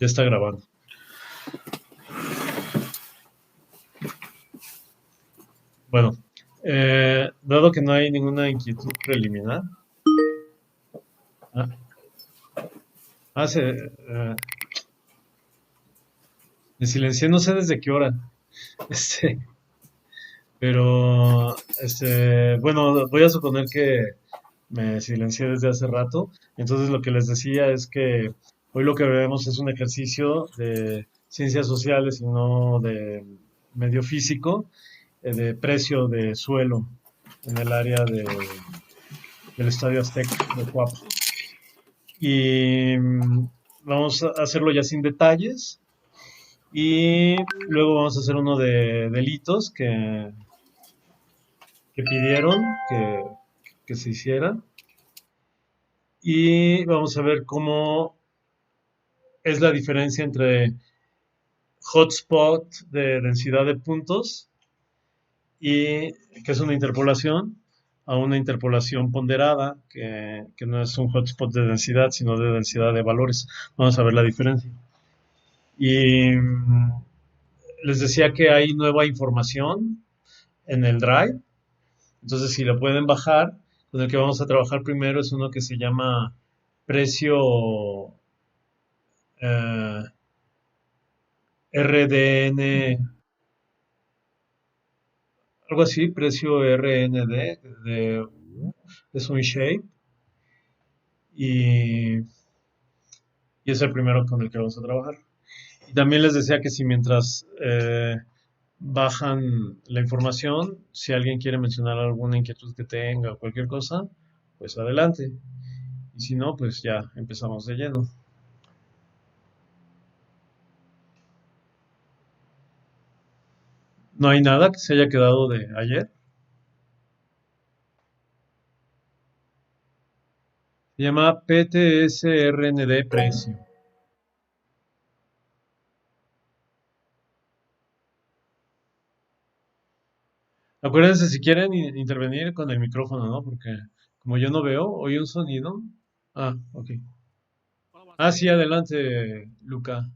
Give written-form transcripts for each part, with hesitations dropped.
Ya está grabando. Bueno, dado que no hay ninguna inquietud preliminar, ah, me silencié, no sé desde qué hora, este, pero, bueno, voy a suponer que me silencié desde hace rato. Entonces, lo que les decía es que hoy lo que vemos es un ejercicio de ciencias sociales y no de medio físico, de precio de suelo en el área del Estadio Azteca de Coapa. Y vamos a hacerlo ya sin detalles. Y luego vamos a hacer uno de delitos que pidieron que se hiciera. Y vamos a ver cómo es la diferencia entre hotspot de densidad de puntos y que es una interpolación a una interpolación ponderada, que no es un hotspot de densidad, sino de densidad de valores. Vamos a ver la diferencia. Y les decía que hay nueva información en el Drive. Entonces, si lo pueden bajar, con el que vamos a trabajar primero es uno que se llama precio RDN, algo así, precio RND, es un shape y, y es el primero con el que vamos a trabajar. Y también les decía que si mientras bajan la información, si alguien quiere mencionar alguna inquietud que tenga o cualquier cosa, pues adelante. Y si no, pues ya empezamos de lleno. No hay nada que se haya quedado de ayer. Se llama PTSRND precio. Acuérdense si quieren intervenir con el micrófono, ¿no? Porque como yo no veo, oí un sonido. Ah, ok. Hola, buenas Ah, sí, tardes. adelante, Luca.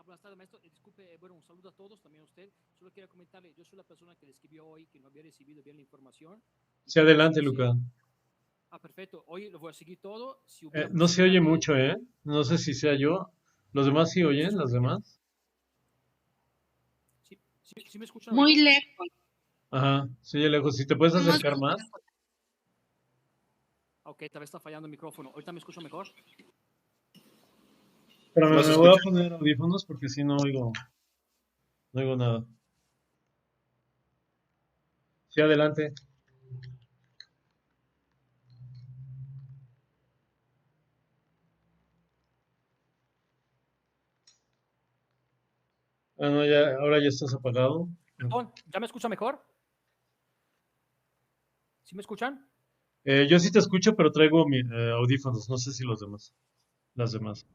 Buenas tardes, maestro. Disculpe, bueno, un saludo a todos, también a usted. Solo quería comentarle, yo soy la persona que le escribió hoy que no había recibido bien la información y Sí, que no adelante, sé Luca. si... Ah, perfecto. Hoy lo voy a seguir todo. Si hubiera No se posibilidad oye de... mucho, ¿eh? No sé si sea yo. ¿Los demás sí ¿Me oyen? escuchan ¿Los bien? demás? ¿Sí me escuchan Muy ahorita? lejos. Ajá, se oye lejos. Si te puedes Somos acercar más. Ok, tal vez está fallando el micrófono. ¿Ahorita me escucho mejor? Pero No se me voy a escucha. poner audífonos porque si no oigo, no oigo nada. Sí, adelante. Ah, no, ya, ahora ya estás apagado. Perdón, ¿ya me escucha mejor? ¿Sí me escuchan? Yo sí te escucho, pero traigo audífonos. No sé si los demás, las demás.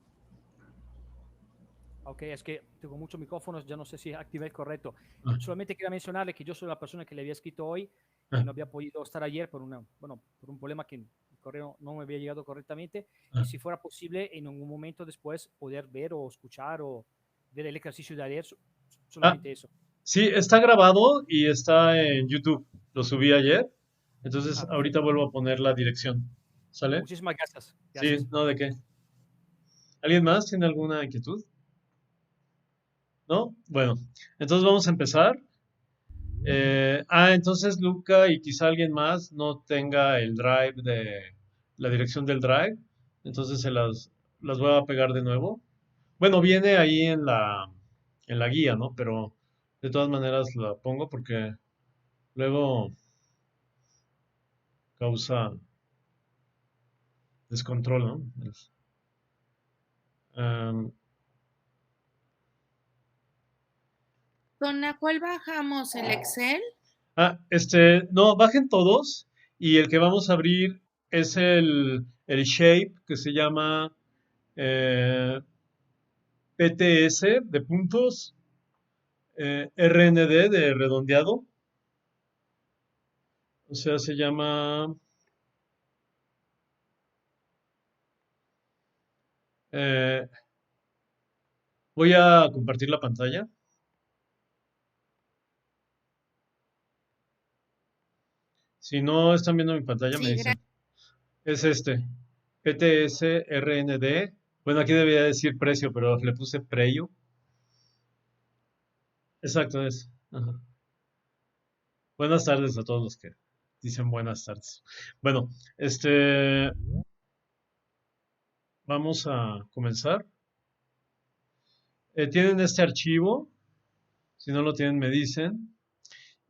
Ok, es que tengo muchos micrófonos, ya no sé si activé el correcto. Ah, Solamente quería mencionarle que yo soy la persona que le había escrito hoy, que ah, no había podido estar ayer por por un problema que el correo no me había llegado correctamente. Y ah. si fuera posible, en algún momento después poder ver o escuchar o ver el ejercicio de ayer, Ah, solamente eso. sí, está grabado y está en YouTube. Lo subí ayer. Entonces, Ah, ahorita perfecto. vuelvo a poner la dirección. ¿Sale? Muchísimas gracias. Sí, Gracias. no, ¿de qué? ¿Alguien más tiene alguna inquietud? ¿No? Bueno, entonces vamos a empezar. Entonces Luca y quizá alguien más no tenga el drive la dirección del drive. Entonces las voy a pegar de nuevo. Bueno, viene ahí en la guía, ¿no? Pero de todas maneras la pongo porque luego causa descontrol, ¿no? Am, ¿Con la cual bajamos el Excel? no, bajen todos y el que vamos a abrir es el shape que se llama PTS de puntos, RND de redondeado, o sea, se llama eh, Voy a compartir la pantalla. Si no están viendo mi pantalla, me Sí, dicen. Es este, PTS-RND. Bueno, aquí debería decir precio, pero le puse precio. Exacto, es. Ajá. Buenas tardes a todos los que dicen buenas tardes. Bueno, vamos a comenzar. Tienen este archivo. Si no lo tienen, me dicen.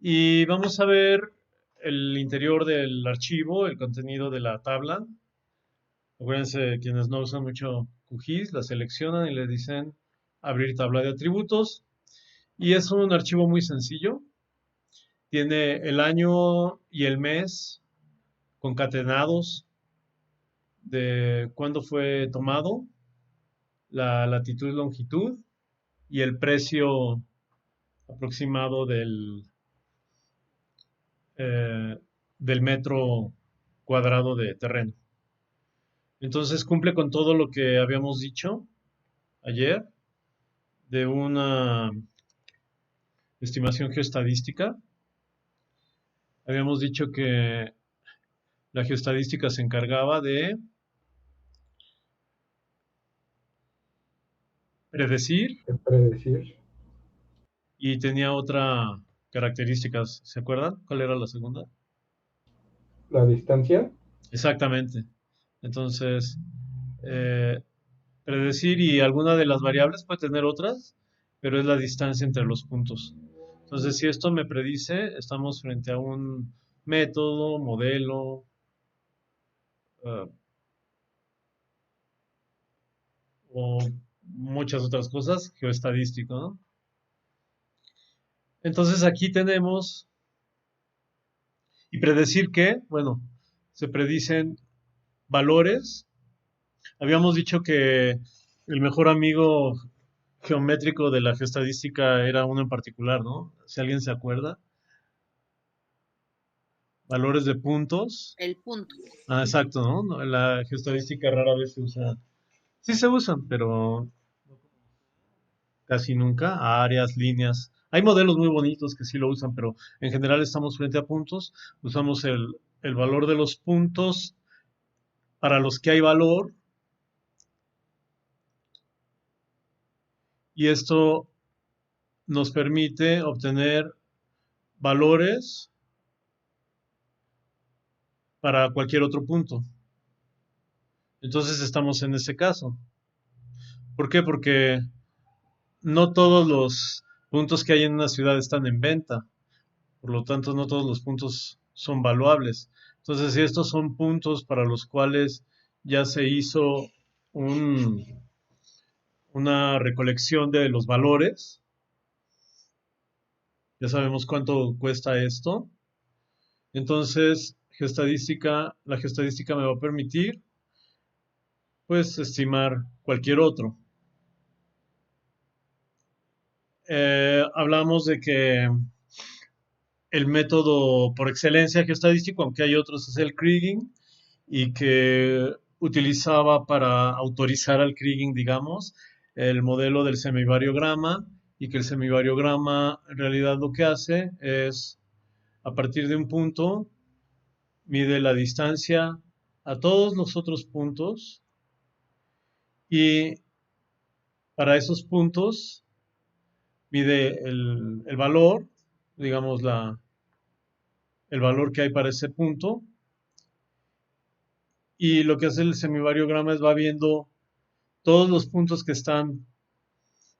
Y vamos a ver el interior del archivo, el contenido de la tabla. Acuérdense, quienes no usan mucho QGIS, la seleccionan y le dicen abrir tabla de atributos. Y es un archivo muy sencillo. Tiene el año y el mes concatenados de cuándo fue tomado, la latitud y longitud y el precio aproximado del metro cuadrado de terreno. Entonces cumple con todo lo que habíamos dicho ayer de una estimación geostadística. Habíamos dicho que la geostadística se encargaba de predecir Es predecir y tenía otra característica. ¿Se acuerdan? ¿Cuál era la segunda? la distancia. Exactamente. Entonces, eh, predecir y alguna de las variables puede tener otras, pero es la distancia entre los puntos. Entonces, si esto me predice, estamos frente a un método, modelo, uh, o muchas otras cosas, geoestadístico, ¿no? Entonces aquí tenemos, y predecir qué, bueno, se predicen valores. Habíamos dicho que el mejor amigo geométrico de la geostadística era uno en particular, ¿no? Si alguien se acuerda. Valores de puntos. el punto. Ah, exacto, ¿no? La geostadística rara vez se usa. Sí se usan, pero casi nunca. Áreas, líneas. Hay modelos muy bonitos que sí lo usan, pero en general estamos frente a puntos. Usamos el valor de los puntos para los que hay valor. Y esto nos permite obtener valores para cualquier otro punto. Entonces estamos en ese caso. ¿Por qué? Porque no todos los puntos que hay en una ciudad están en venta. Por lo tanto, no todos los puntos son valuables. Entonces, si estos son puntos para los cuales ya se hizo un, una recolección de los valores, ya sabemos cuánto cuesta esto. Entonces, la geostadística me va a permitir, pues, estimar cualquier otro. Hablamos de que el método por excelencia geostadístico, aunque hay otros, es el Kriging, y que utilizaba para autorizar al Kriging, digamos, el modelo del semivariograma, y que el semivariograma en realidad lo que hace es, a partir de un punto, mide la distancia a todos los otros puntos, y para esos puntos mide el valor, digamos, el valor que hay para ese punto, y lo que hace el semivariograma es va viendo todos los puntos que están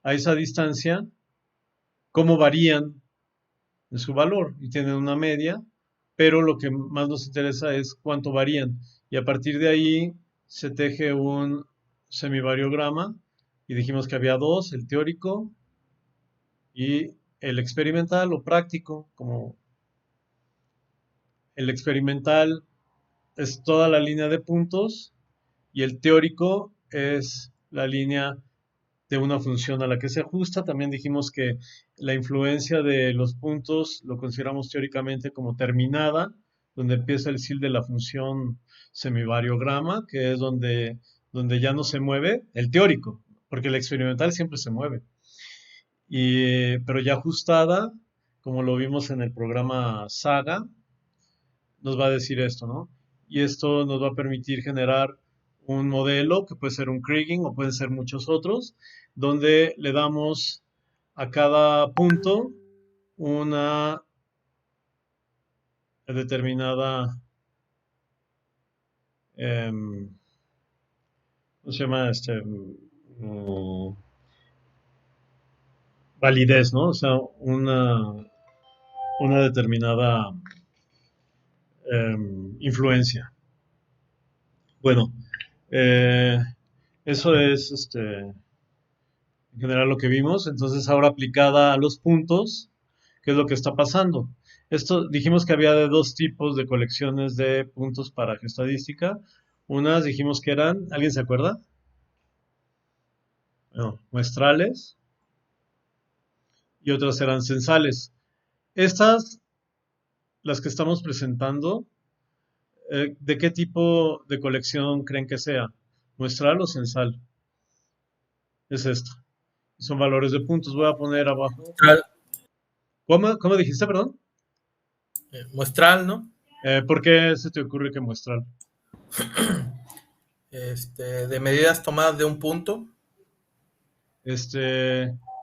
a esa distancia, cómo varían en su valor, y tienen una media, pero lo que más nos interesa es cuánto varían, y a partir de ahí se teje un semivariograma, y dijimos que había dos, el teórico y el experimental o práctico. Como el experimental es toda la línea de puntos y el teórico es la línea de una función a la que se ajusta. También dijimos que la influencia de los puntos lo consideramos teóricamente como terminada, donde empieza el CIL de la función semivariograma, que es donde ya no se mueve el teórico, porque la experimental siempre se mueve. Pero ya ajustada, como lo vimos en el programa Saga, nos va a decir esto, ¿no? Y esto nos va a permitir generar un modelo que puede ser un Kriging o pueden ser muchos otros, donde le damos a cada punto una determinada, ¿cómo se llama? Validez, ¿no? O sea, una determinada influencia. Bueno, eh, eso es en general lo que vimos. Entonces, ahora aplicada a los puntos, ¿qué es lo que está pasando? Esto dijimos que había de dos tipos de colecciones de puntos para geostadística. Unas dijimos que eran, ¿alguien se acuerda? No, muestrales y otras eran censales. Estas, las que estamos presentando, ¿de qué tipo de colección creen que sea? ¿Muestral o censal? Es esta. Son valores de puntos. Voy a poner abajo. Muestral, ¿Cómo dijiste, perdón? muestral, ¿no? ¿Por qué se te ocurre que muestral? De medidas tomadas de un punto.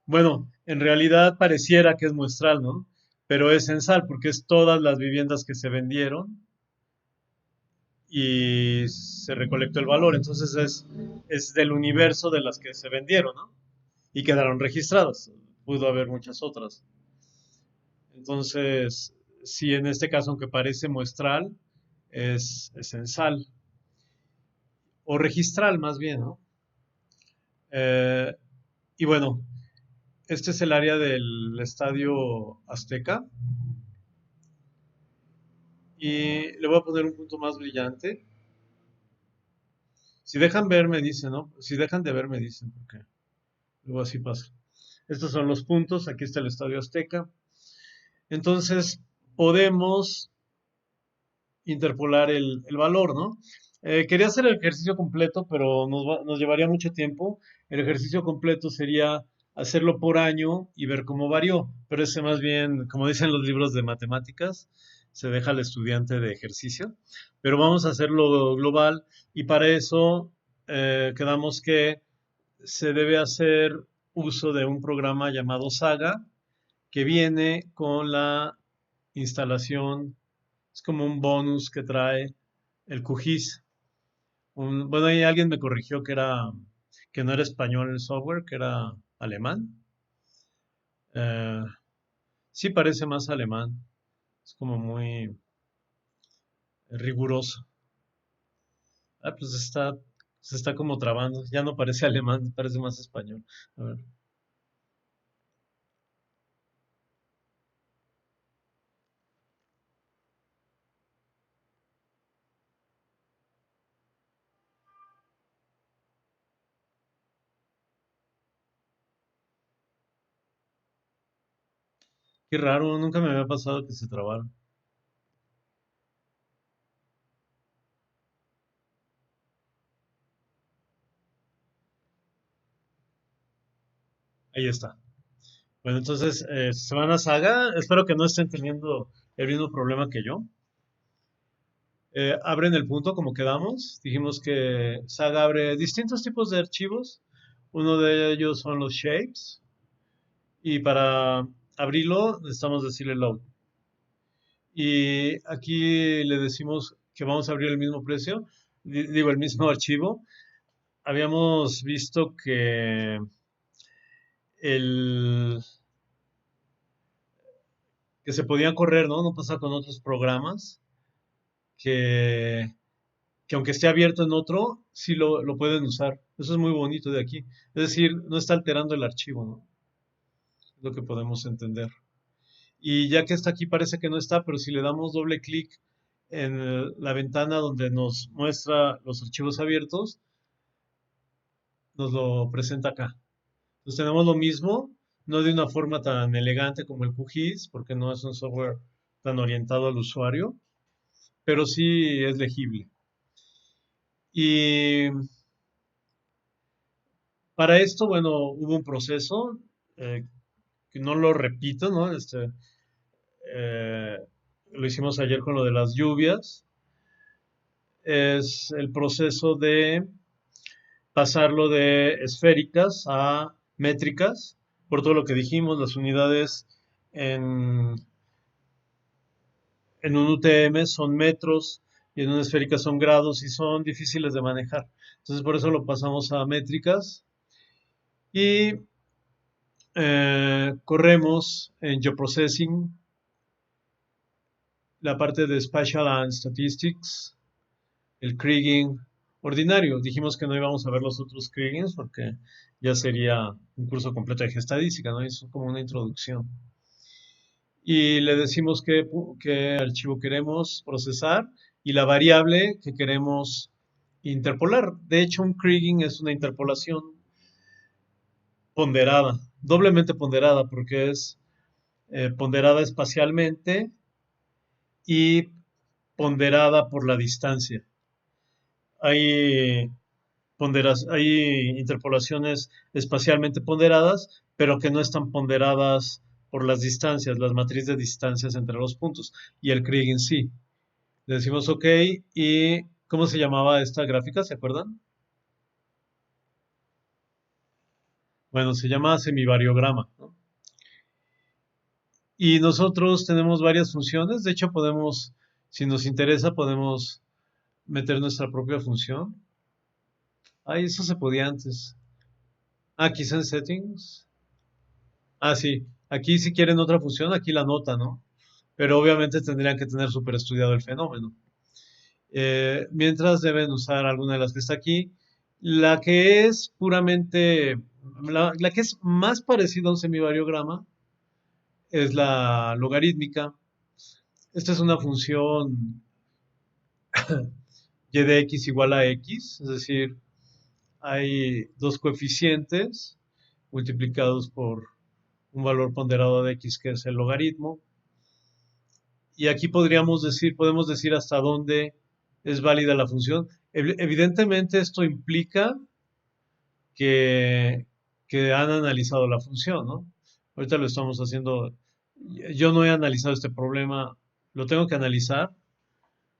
Bueno, en realidad pareciera que es muestral, ¿no? Pero es censal porque es todas las viviendas que se vendieron y se recolectó el valor. Entonces es del universo de las que se vendieron, ¿no? Y quedaron registradas. Pudo haber muchas otras. Entonces, si en este caso, aunque parece muestral, es censal. O registral más bien, ¿no? Eh, y bueno, este es el área del Estadio Azteca. Y le voy a poner un punto más brillante. Si dejan ver, me dicen, ¿no? Si dejan de ver, me dicen, porque luego así pasa. Estos son los puntos. Aquí está el Estadio Azteca. Entonces, podemos interpolar el valor, ¿no? Quería hacer el ejercicio completo, pero nos llevaría mucho tiempo. El ejercicio completo sería hacerlo por año y ver cómo varió, pero ese más bien, como dicen los libros de matemáticas, se deja al estudiante de ejercicio, pero vamos a hacerlo global y para eso quedamos que se debe hacer uso de un programa llamado Saga que viene con la instalación, es como un bonus que trae el QGIS. Bueno, ahí alguien me corrigió que no era español el software, que era alemán. Eh, sí parece más alemán, es como muy riguroso. Pues se está como trabando, ya no parece alemán, parece más español. A ver. Qué raro, nunca me había pasado que se trabaron. Ahí está. Bueno, entonces, Semana Saga, espero que no estén teniendo el mismo problema que yo. Abren el punto como quedamos. Dijimos que Saga abre distintos tipos de archivos. Uno de ellos son los shapes. Y para abrirlo necesitamos decirle load. Y aquí le decimos que vamos a abrir el mismo precio. Digo, el mismo archivo. Habíamos visto el, que se podían correr, ¿no? No pasa con otros programas. Que que aunque esté abierto en otro, sí lo pueden usar. Eso es muy bonito de aquí. Es decir, no está alterando el archivo, ¿no? Es lo que podemos entender. Y ya que está aquí parece que no está, pero si le damos doble clic en la ventana donde nos muestra los archivos abiertos, nos lo presenta acá. Entonces tenemos lo mismo, no de una forma tan elegante como el QGIS, porque no es un software tan orientado al usuario, pero sí es legible. Y Para esto, bueno, hubo un proceso que no lo repito, ¿no? Eh, lo hicimos ayer con lo de las lluvias. Es el proceso de pasarlo de esféricas a métricas, por todo lo que dijimos, las unidades en, en un UTM son metros y en una esférica son grados y son difíciles de manejar. Entonces por eso lo pasamos a métricas y corremos en Geoprocessing la parte de Spatial and Statistics, el Kriging ordinario. Dijimos que no íbamos a ver los otros Krigings porque ya sería un curso completo de geostadística, ¿no? Es como una introducción. Y le decimos qué archivo queremos procesar y la variable que queremos interpolar. De hecho, un kriging es una interpolación ponderada, doblemente ponderada, porque es ponderada espacialmente y ponderada por la distancia. Hay hay interpolaciones espacialmente ponderadas, pero que no están ponderadas por las distancias, las matrices de distancias entre los puntos. Y el kriging sí. Le decimos OK. ¿Y cómo se llamaba esta gráfica? ¿Se acuerdan? Bueno, se llama semivariograma, ¿no? Y nosotros tenemos varias funciones. De hecho, podemos, si nos interesa, podemos meter nuestra propia función. Ay, eso se podía antes. Ah, quizá en settings. Ah, sí. Aquí si quieren otra función, aquí la nota, ¿no? Pero obviamente tendrían que tener súper estudiado el fenómeno. Mientras deben usar alguna de las que está aquí. La que es puramente, la que es más parecida a un semivariograma es la logarítmica. Esta es una función y de x igual a x, es decir, hay dos coeficientes multiplicados por un valor ponderado de x que es el logaritmo. Y aquí podemos decir hasta dónde es válida la función. Evidentemente esto implica que, que han analizado la función, ¿no? Ahorita lo estamos haciendo. Yo no he analizado este problema, lo tengo que analizar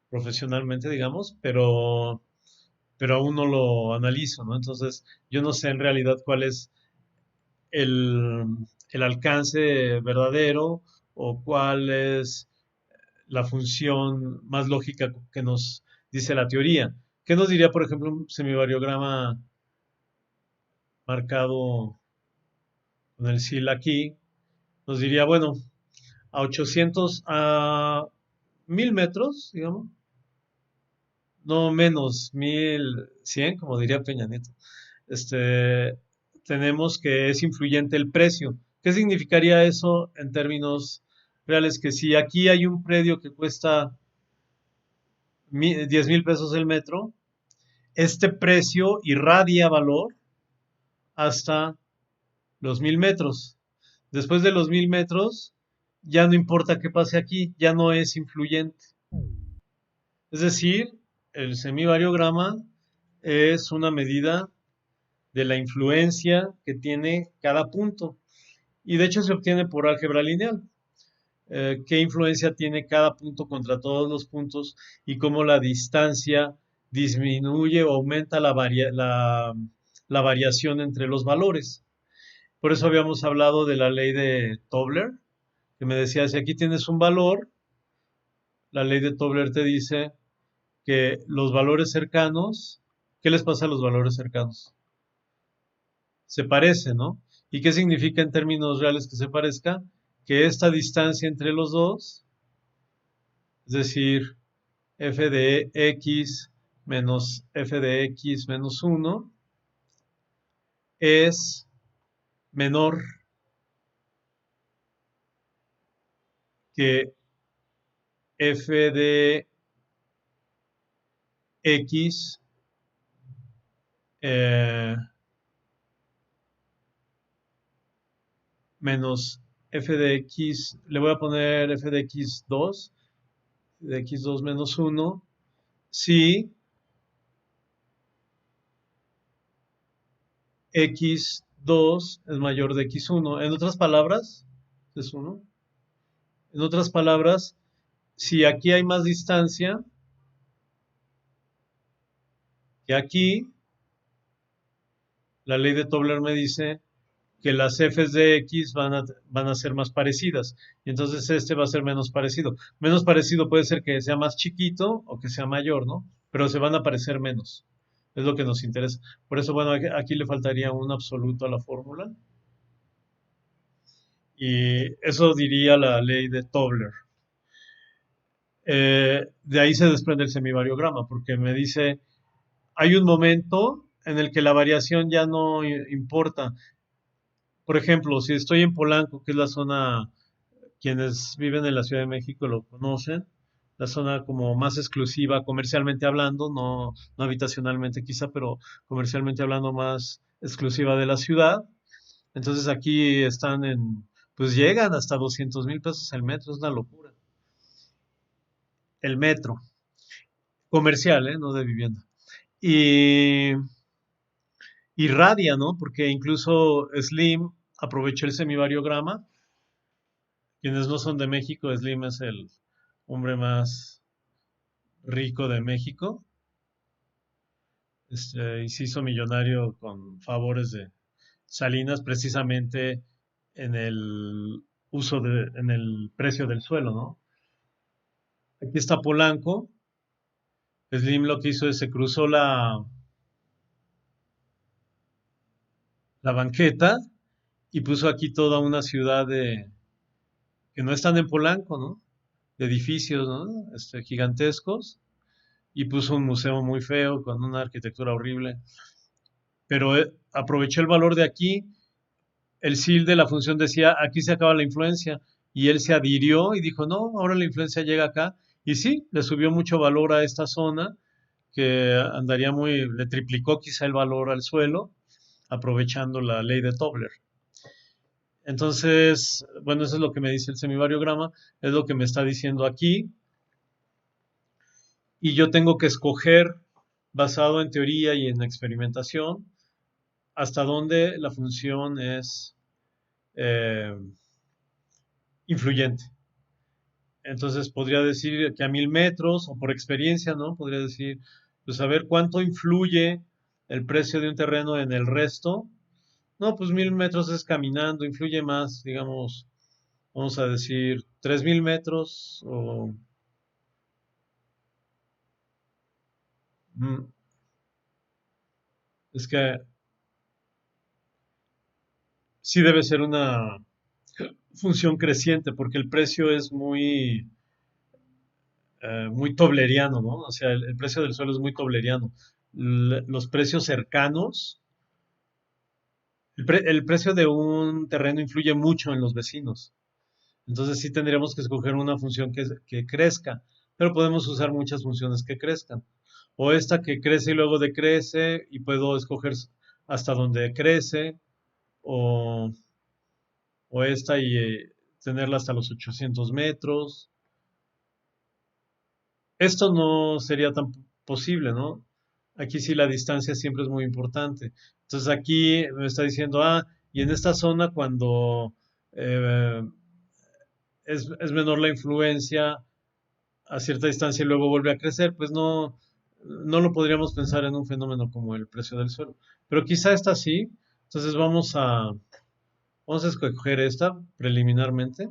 profesionalmente, digamos, pero aún no lo analizo, ¿no? Entonces, yo no sé en realidad cuál es el, el alcance verdadero o cuál es la función más lógica que nos dice la teoría. ¿Qué nos diría, por ejemplo, un semivariograma marcado con el SIL aquí? Nos diría, bueno, a 1000 metros, digamos, no menos 1100, como diría Peña Nieto, este, tenemos que es influyente el precio. ¿Qué significaría eso en términos reales? Que si aquí hay un predio que cuesta 10,000 pesos el metro, este precio irradia valor hasta los 1000 metros. Después de los 1000 metros, ya no importa qué pase aquí, ya no es influyente. Es decir, el semivariograma es una medida de la influencia que tiene cada punto. Y de hecho se obtiene por álgebra lineal. ¿Qué influencia tiene cada punto contra todos los puntos y cómo la distancia disminuye o aumenta la variación entre los valores? Por eso habíamos hablado de la ley de Tobler, que me decía, si aquí tienes un valor, la ley de Tobler te dice que los valores cercanos, ¿qué les pasa a los valores cercanos? Se parecen, ¿no? ¿Y qué significa en términos reales que se parezca? Que esta distancia entre los dos, es decir, f de x menos f de x menos 1, es menor que f de x menos f de x, le voy a poner f de x2, de x2 menos 1, si x2 es mayor de x1. En otras palabras, es 1. En otras palabras, si aquí hay más distancia que aquí, la ley de Tobler me dice que las f's de x van a ser más parecidas. Y entonces este va a ser menos parecido. Menos parecido puede ser que sea más chiquito o que sea mayor, ¿no? Pero se van a parecer menos. Es lo que nos interesa. Por eso, bueno, aquí le faltaría un absoluto a la fórmula. Y eso diría la ley de Tobler. De ahí se desprende el semivariograma, porque me dice, hay un momento en el que la variación ya no importa. Por ejemplo, si estoy en Polanco, que es la zona, quienes viven en la Ciudad de México lo conocen, la zona como más exclusiva comercialmente hablando, no habitacionalmente quizá, pero comercialmente hablando más exclusiva de la ciudad. Entonces aquí están pues llegan hasta 200,000 pesos el metro, es una locura. El metro, comercial, no de vivienda. Y irradia, ¿no? Porque incluso Slim aprovechó el semivariograma. Quienes no son de México, Slim es el hombre más rico de México. Y se hizo millonario con favores de Salinas precisamente en el en el precio del suelo, ¿no? Aquí está Polanco. Slim lo que hizo es se cruzó la banqueta y puso aquí toda una ciudad que no están en Polanco, ¿no? De edificios, ¿no? Gigantescos, y puso un museo muy feo con una arquitectura horrible. Pero aprovechó el valor de aquí. El SIL de la función decía, aquí se acaba la influencia, y él se adhirió y dijo, no, ahora la influencia llega acá. Y sí, le subió mucho valor a esta zona, que andaría le triplicó quizá el valor al suelo, aprovechando la ley de Tobler. Entonces, bueno, eso es lo que me dice el semivariograma, es lo que me está diciendo aquí. Y yo tengo que escoger, basado en teoría y en experimentación, hasta dónde la función es influyente. Entonces podría decir que a 1000 metros, o por experiencia, ¿no? Podría decir, pues a ver cuánto influye el precio de un terreno en el resto. No, pues 1000 metros es caminando, influye más, digamos, vamos a decir 3000 metros o mm, es que sí debe ser una función creciente porque el precio es muy tobleriano, ¿no? O sea, el precio del suelo es muy tobleriano. Los precios cercanos, el precio de un terreno influye mucho en los vecinos. Entonces sí tendríamos que escoger una función que crezca, pero podemos usar muchas funciones que crezcan. O esta que crece y luego decrece y puedo escoger hasta donde crece, o, o esta y tenerla hasta los 800 metros. Esto no sería tan posible, ¿no? Aquí sí la distancia siempre es muy importante. Entonces aquí me está diciendo, y en esta zona cuando eh, es menor la influencia a cierta distancia y luego vuelve a crecer, pues no lo podríamos pensar en un fenómeno como el precio del suelo. Pero quizá esta sí. Entonces vamos a escoger esta preliminarmente.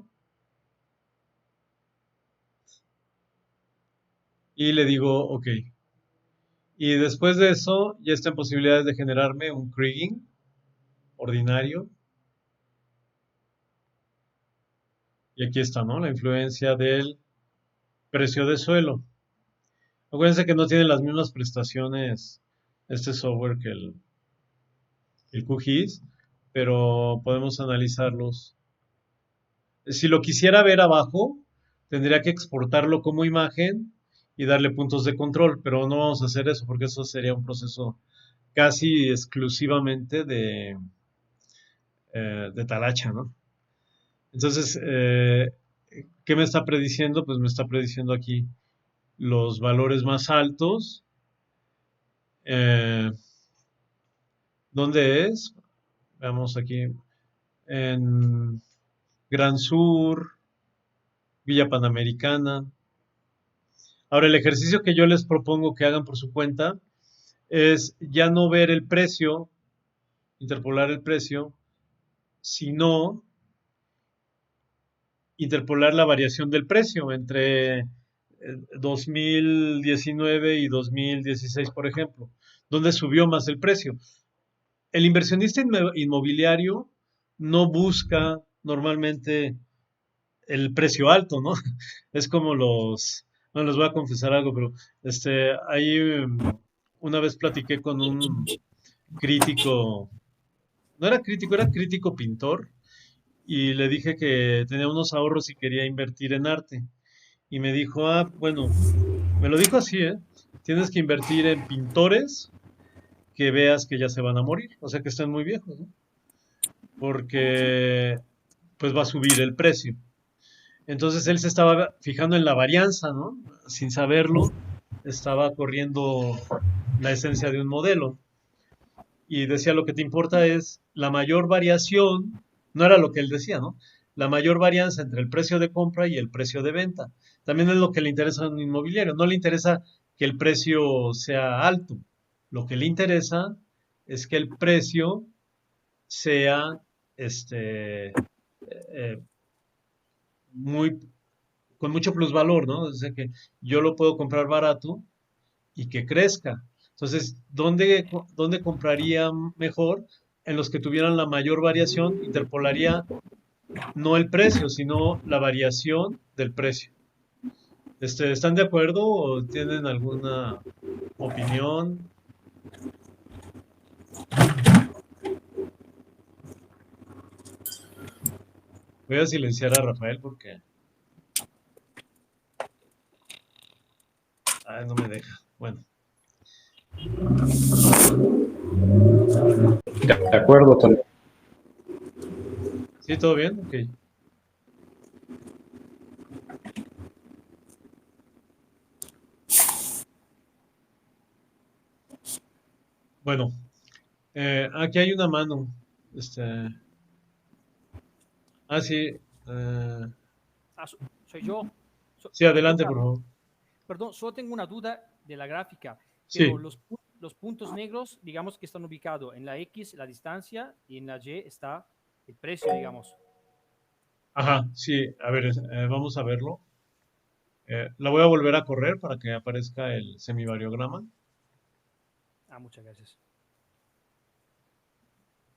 Y le digo, ok. Y después de eso, ya está en posibilidades de generarme un Kriging ordinario. Y aquí está, ¿no? La influencia del precio de suelo. Acuérdense que no tiene las mismas prestaciones este software que el QGIS, pero podemos analizarlos. Si lo quisiera ver abajo, tendría que exportarlo como imagen y darle puntos de control, pero no vamos a hacer eso porque eso sería un proceso casi exclusivamente de talacha, ¿no? Entonces, ¿qué me está prediciendo? Pues me está prediciendo aquí los valores más altos. ¿Dónde es? Veamos aquí. En Gran Sur, Villa Panamericana. Ahora, el ejercicio que yo les propongo que hagan por su cuenta es ya no ver el precio, interpolar el precio, sino interpolar la variación del precio entre 2019 y 2016, por ejemplo, donde subió más el precio. El inversionista inmobiliario no busca normalmente el precio alto, ¿no? Es como bueno, les voy a confesar algo, pero ahí una vez platiqué con un crítico, no era crítico, era crítico pintor, y le dije que tenía unos ahorros y quería invertir en arte. Y me dijo, bueno, me lo dijo así, ¿eh? Tienes que invertir en pintores que veas que ya se van a morir, o sea que están muy viejos, ¿no? Porque pues va a subir el precio. Entonces él se estaba fijando en la varianza, ¿no? Sin saberlo, estaba corriendo la esencia de un modelo. Y decía, lo que te importa es la mayor variación, no era lo que él decía, ¿no? La mayor varianza entre el precio de compra y el precio de venta. También es lo que le interesa a un inmobiliario. No le interesa que el precio sea alto. Lo que le interesa es que el precio sea eh, muy con mucho plusvalor, ¿no? O sea que yo lo puedo comprar barato y que crezca. Entonces, ¿dónde compraría mejor? En los que tuvieran la mayor variación, interpolaría no el precio, sino la variación del precio. ¿Están de acuerdo o tienen alguna opinión? Voy a silenciar a Rafael porque no me deja. Bueno, De acuerdo, Toledo. ¿sí? ¿Todo bien? Ok. Bueno, aquí hay una mano. Este, sí. Ah, soy yo. Sí, Me adelante, toca. por favor. Perdón, solo tengo una duda de la gráfica, pero Sí. los puntos negros, digamos que están ubicados en la X, la distancia, y en la Y está el precio, digamos. Ajá, sí. A ver, vamos a verlo. La voy a volver a correr para que aparezca el semivariograma. Ah, muchas gracias.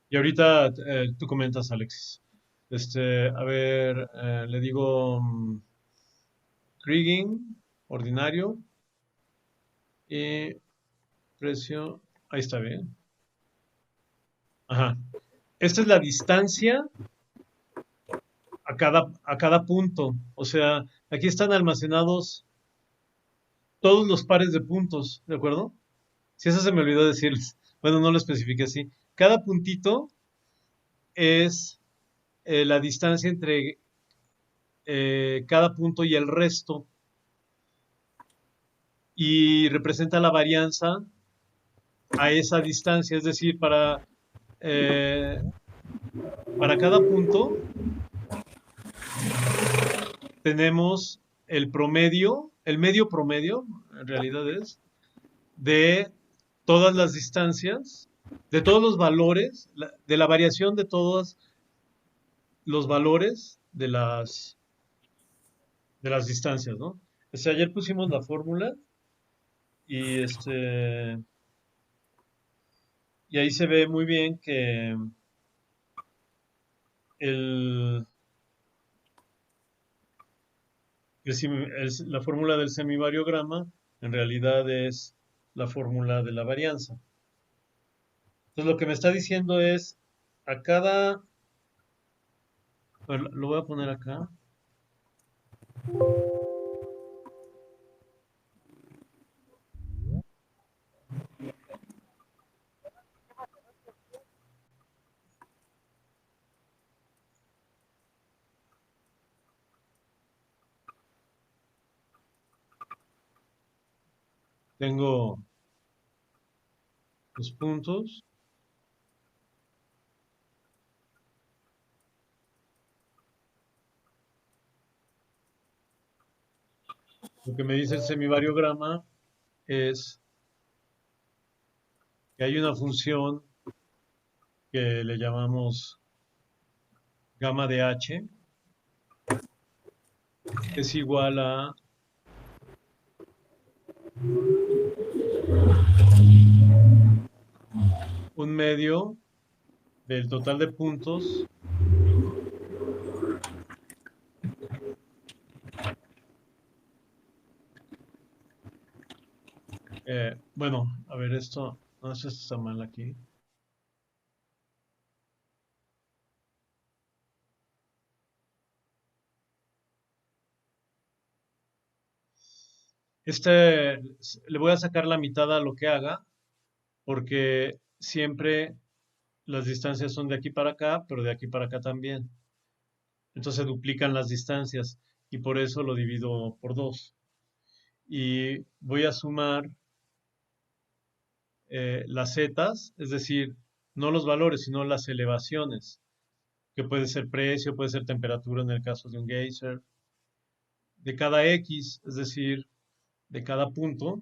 Y ahorita tú comentas, Alexis. A ver, le digo Kriging, ordinario, y precio. Ahí está bien. Ajá. Esta es la distancia a cada punto. O sea, aquí están almacenados todos los pares de puntos, ¿de acuerdo? Si eso se me olvidó decirles. Bueno, no lo especifiqué así. Cada puntito es la distancia entre cada punto y el resto y representa la varianza a esa distancia. Es decir, eh, para cada punto tenemos el promedio, el medio promedio, en realidad es, de todas las distancias, de todos los valores, de la variación de todos los valores de las distancias, ¿no? Ayer pusimos la fórmula y y ahí se ve muy bien que el, la fórmula del semivariograma en realidad es la fórmula de la varianza. Entonces lo que me está diciendo es a cada, lo voy a poner acá. Tengo los puntos Lo que me dice el semivariograma es que hay una función que le llamamos gamma de h, que es igual a un medio del total de puntos bueno, a ver, esto, no sé si está mal aquí. Le voy a sacar la mitad a lo que haga, porque siempre las distancias son de aquí para acá, pero de aquí para acá también. Entonces se duplican las distancias y por eso lo divido por 2. Y voy a sumar las zetas, es decir, no los valores, sino las elevaciones, que puede ser precio, puede ser temperatura en el caso de un geyser, de cada X, es decir, de cada punto,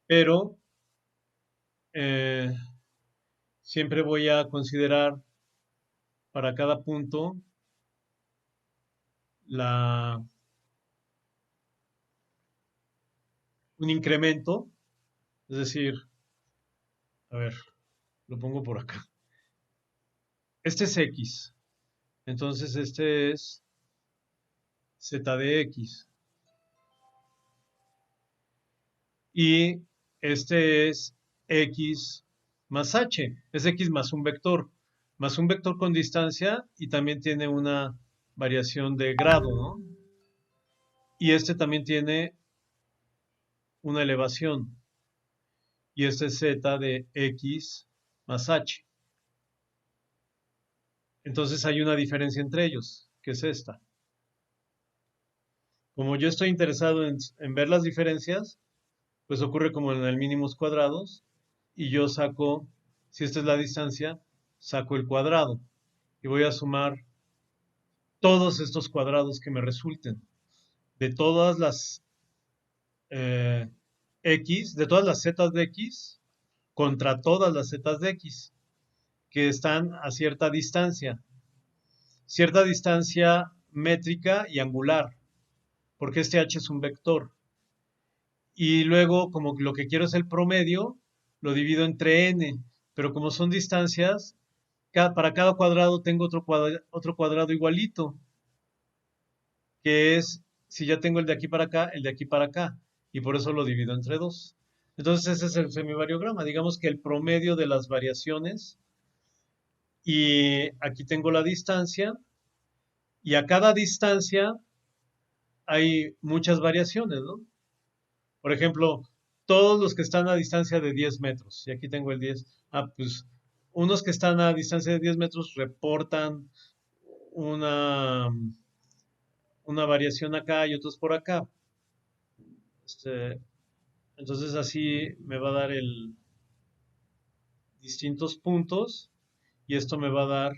pero eh, siempre voy a considerar para cada punto la, un incremento, es decir, a ver, lo pongo por acá. Este es X, entonces este es Z de X. Y este es X más H, es X más un vector con distancia y también tiene una variación de grado, ¿no? Y este también tiene una elevación. Y este es Z de X más H. Entonces hay una diferencia entre ellos, que es esta. Como yo estoy interesado en ver las diferencias, pues ocurre como en el mínimos cuadrados, y yo saco, si esta es la distancia, saco el cuadrado, y voy a sumar todos estos cuadrados que me resulten, de todas las eh, X, de todas las zetas de X, contra todas las zetas de X, que están a cierta distancia métrica y angular, porque este h es un vector. Y luego, como lo que quiero es el promedio, lo divido entre n, pero como son distancias, para cada cuadrado tengo otro cuadrado igualito, que es, si ya tengo el de aquí para acá, el de aquí para acá, y por eso lo divido entre 2. Entonces ese es el semivariograma, digamos que el promedio de las variaciones, y aquí tengo la distancia, y a cada distancia hay muchas variaciones, ¿no? Por ejemplo, todos los que están a distancia de 10 metros, y aquí tengo el 10, pues unos que están a distancia de 10 metros reportan una, una variación acá y otros por acá. Entonces así me va a dar distintos puntos y esto me va a dar,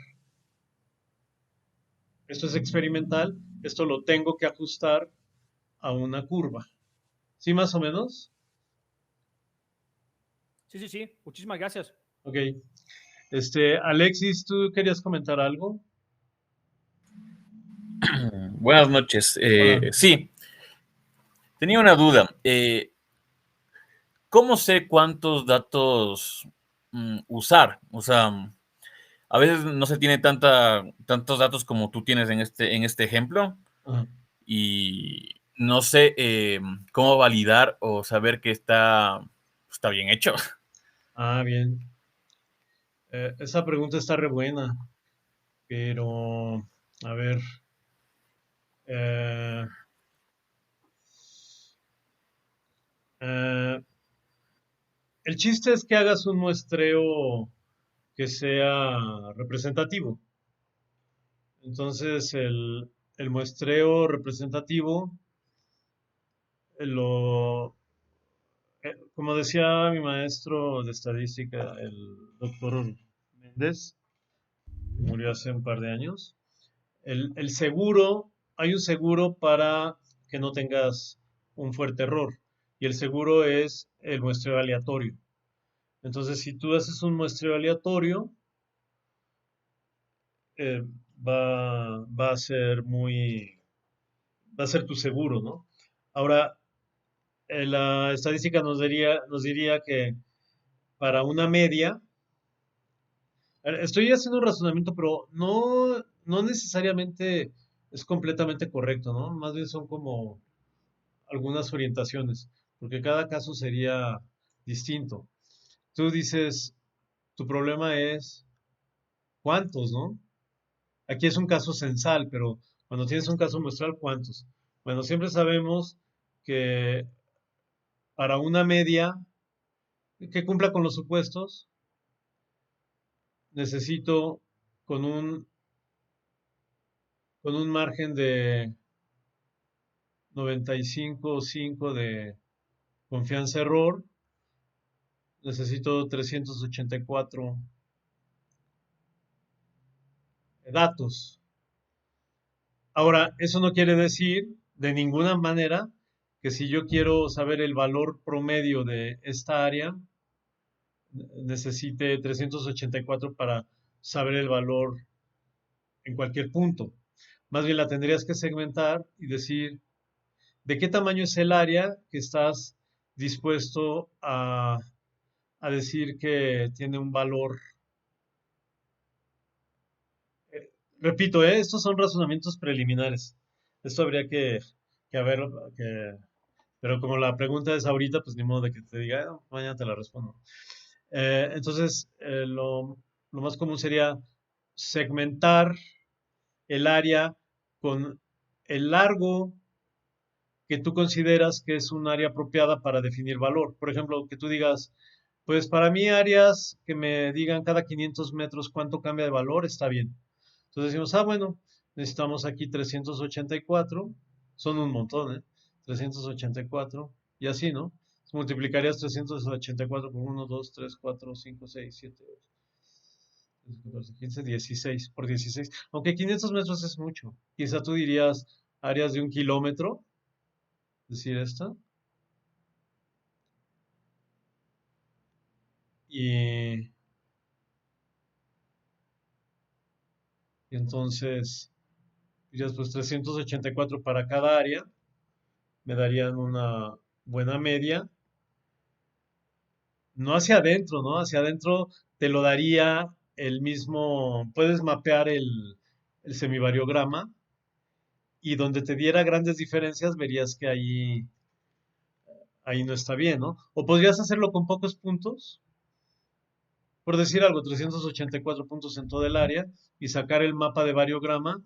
esto es experimental, esto lo tengo que ajustar a una curva. ¿Sí, más o menos? Sí, sí, sí. Muchísimas gracias. Ok. Alexis, ¿tú querías comentar algo? Buenas noches. Hola. Sí, tenía una duda. ¿Cómo sé cuántos datos usar? O sea, a veces no se tiene tantos datos como tú tienes en este ejemplo Ajá. y no sé cómo validar o saber que está bien hecho. Bien. Esa pregunta está re buena, pero a ver. eh, eh, el chiste es que hagas un muestreo que sea representativo. Entonces, el muestreo representativo, lo, como decía mi maestro de estadística, el doctor Méndez, que murió hace un par de años, el seguro hay un seguro para que no tengas un fuerte error. Y el seguro es el muestreo aleatorio. Entonces, si tú haces un muestreo aleatorio, eh, va a ser va a ser tu seguro, ¿no? Ahora, la estadística nos diría que para una media, estoy haciendo un razonamiento, pero no necesariamente es completamente correcto, ¿no? Más bien son como algunas orientaciones, porque cada caso sería distinto. Tú dices, tu problema es cuántos, ¿no? Aquí es un caso censal, pero cuando tienes un caso muestral, ¿cuántos? Bueno, siempre sabemos que para una media que cumpla con los supuestos, necesito con con un margen de 95,5 de confianza error, necesito 384 datos. Ahora, eso no quiere decir de ninguna manera que si yo quiero saber el valor promedio de esta área, necesite 384 para saber el valor en cualquier punto. Más bien la tendrías que segmentar y decir de qué tamaño es el área que estás dispuesto a decir que tiene un valor. Repito, estos son razonamientos preliminares. Esto habría que haber, que, pero como la pregunta es ahorita, pues ni modo de que te diga, "Ah, mañana te la respondo". Entonces, lo más común sería segmentar el área con el largo que tú consideras que es un área apropiada para definir valor. Por ejemplo, que tú digas, pues para mí áreas que me digan cada 500 metros cuánto cambia de valor, está bien. Entonces decimos, bueno, necesitamos aquí 384, son un montón, ¿eh? 384, y así, ¿no? Multiplicarías 384 por 1, 2, 3, 4, 5, 6, 7, 8, 14, 15, 16, por 16. Aunque 500 metros es mucho. Quizá tú dirías áreas de 1 kilómetro, decir esta. Y entonces dirías, pues 384 para cada área, me darían una buena media. No hacia adentro, ¿no? Hacia adentro te lo daría el mismo, puedes mapear el semivariograma y donde te diera grandes diferencias verías que ahí no está bien, ¿no? O podrías hacerlo con pocos puntos, por decir algo, 384 puntos en todo el área y sacar el mapa de variograma.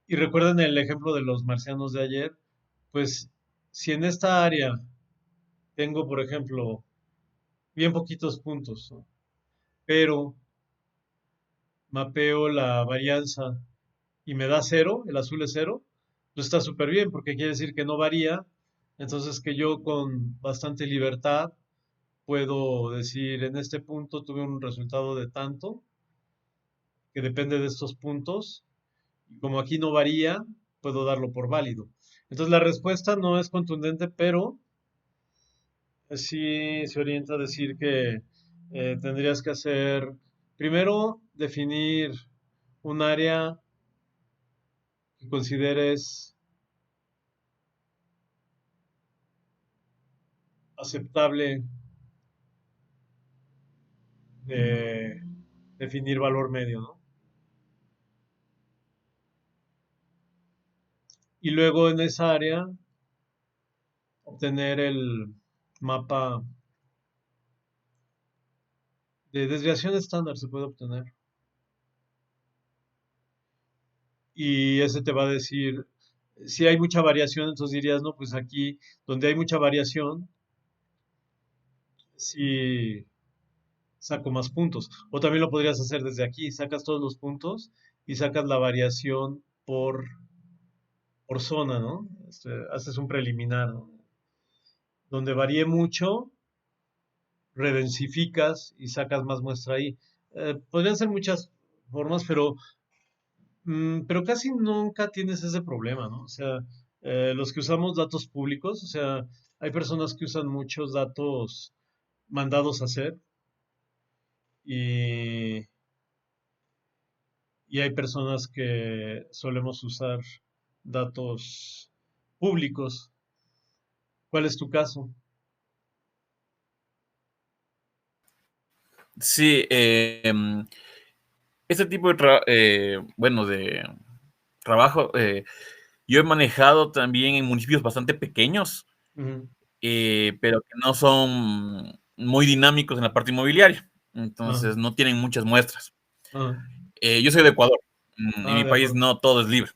Y recuerden el ejemplo de los marcianos de ayer, pues si en esta área tengo, por ejemplo, bien poquitos puntos, ¿no? Pero mapeo la varianza y me da cero, el azul es cero, pues está súper bien porque quiere decir que no varía. Entonces que yo con bastante libertad puedo decir en este punto tuve un resultado de tanto que depende de estos puntos y como aquí no varía, puedo darlo por válido. Entonces la respuesta no es contundente, pero sí se orienta a decir que tendrías que hacer, primero, definir un área que consideres aceptable de definir valor medio, ¿no? Y luego en esa área obtener el mapa de desviación estándar se puede obtener. Y ese te va a decir, si hay mucha variación, entonces dirías, no, pues aquí donde hay mucha variación, sí saco más puntos. O también lo podrías hacer desde aquí, sacas todos los puntos y sacas la variación por zona, ¿no? Haces un preliminar, ¿no? Donde varíe mucho, redensificas y sacas más muestra ahí. Podrían ser muchas formas, pero Pero casi nunca tienes ese problema, ¿no? O sea, los que usamos datos públicos, o sea, hay personas que usan muchos datos mandados a hacer y, y hay personas que solemos usar datos públicos. ¿Cuál es tu caso? Sí, este tipo de, bueno, de trabajo, yo he manejado también en municipios bastante pequeños, Ujú. pero que no son muy dinámicos en la parte inmobiliaria. Ah, Entonces, no tienen muchas muestras. ah, Yo soy de Ecuador. En mi de país acuerdo. no todo es libre,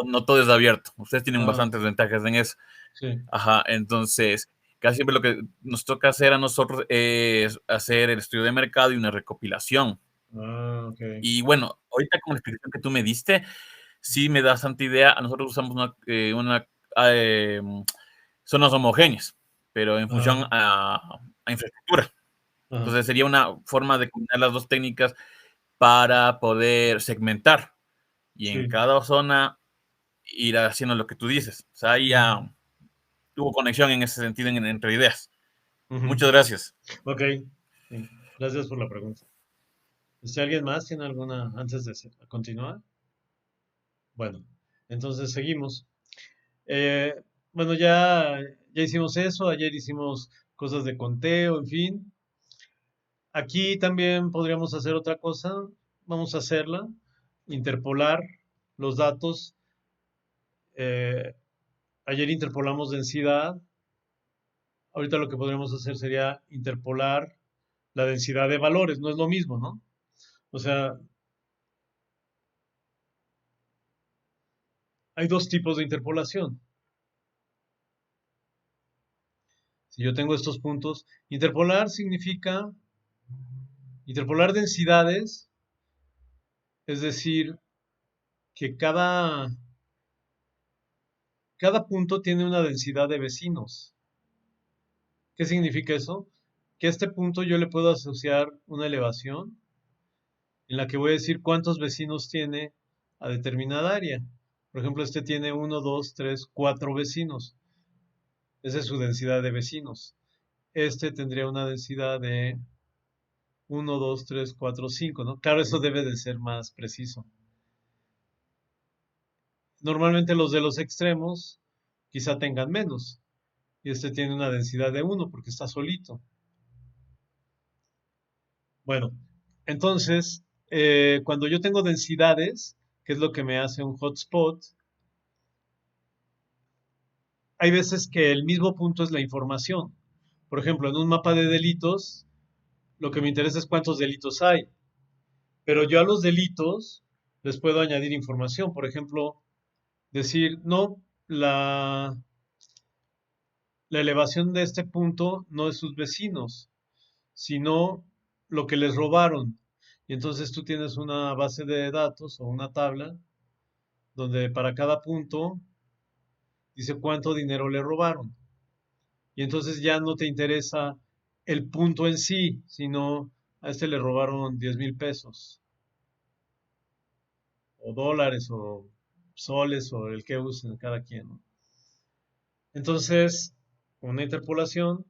no todo es abierto. Ustedes tienen Ah, bastantes ventajas en eso. sí. Ajá, entonces, casi siempre lo que nos toca hacer a nosotros es hacer el estudio de mercado y una recopilación. Ah, ok. Y bueno, ahorita con la explicación que tú me diste, sí me da bastante idea. Nosotros usamos eh, zonas homogéneas, pero en Ah, función a infraestructura. ah, Entonces sería una forma de combinar las dos técnicas para poder segmentar y en sí. cada zona ir haciendo lo que tú dices. O sea, ahí Ujú, ya tuvo conexión en ese sentido entre ideas. ujú. Muchas gracias. Ok. Sí. Gracias por la pregunta. Si alguien más tiene alguna antes de continuar. Bueno, entonces seguimos. Eh, bueno, ya hicimos eso. Ayer hicimos cosas de conteo, en fin. Aquí también podríamos hacer otra cosa. Vamos a hacerla. Interpolar los datos. Eh, ayer interpolamos densidad. Ahorita lo que podríamos hacer sería interpolar la densidad de valores. No es lo mismo, ¿no? O sea, hay dos tipos de interpolación. Si yo tengo estos puntos, interpolar densidades, es decir, que cada punto tiene una densidad de vecinos. ¿Qué significa eso? Que a este punto yo le puedo asociar una elevación en la que voy a decir cuántos vecinos tiene a determinada área. Por ejemplo, este tiene uno, 2, 3, 4 vecinos. Esa es su densidad de vecinos. Este tendría una densidad de uno, 2, 3, 4, 5, ¿no? Claro, eso debe de ser más preciso. Normalmente los de los extremos quizá tengan menos. Y este tiene una densidad de uno porque está solito. Bueno, entonces, cuando yo tengo densidades, que es lo que me hace un hotspot, hay veces que el mismo punto es la información. Por ejemplo, en un mapa de delitos, lo que me interesa es cuántos delitos hay. Pero yo a los delitos les puedo añadir información. Por ejemplo, decir, no, la elevación de este punto no es sus vecinos, sino lo que les robaron. Y entonces tú tienes una base de datos o una tabla donde para cada punto dice cuánto dinero le robaron. Y entonces ya no te interesa el punto en sí, sino a este le robaron 10,000 pesos, o dólares, o soles, o el que usen cada quien, ¿no? Entonces, una interpolación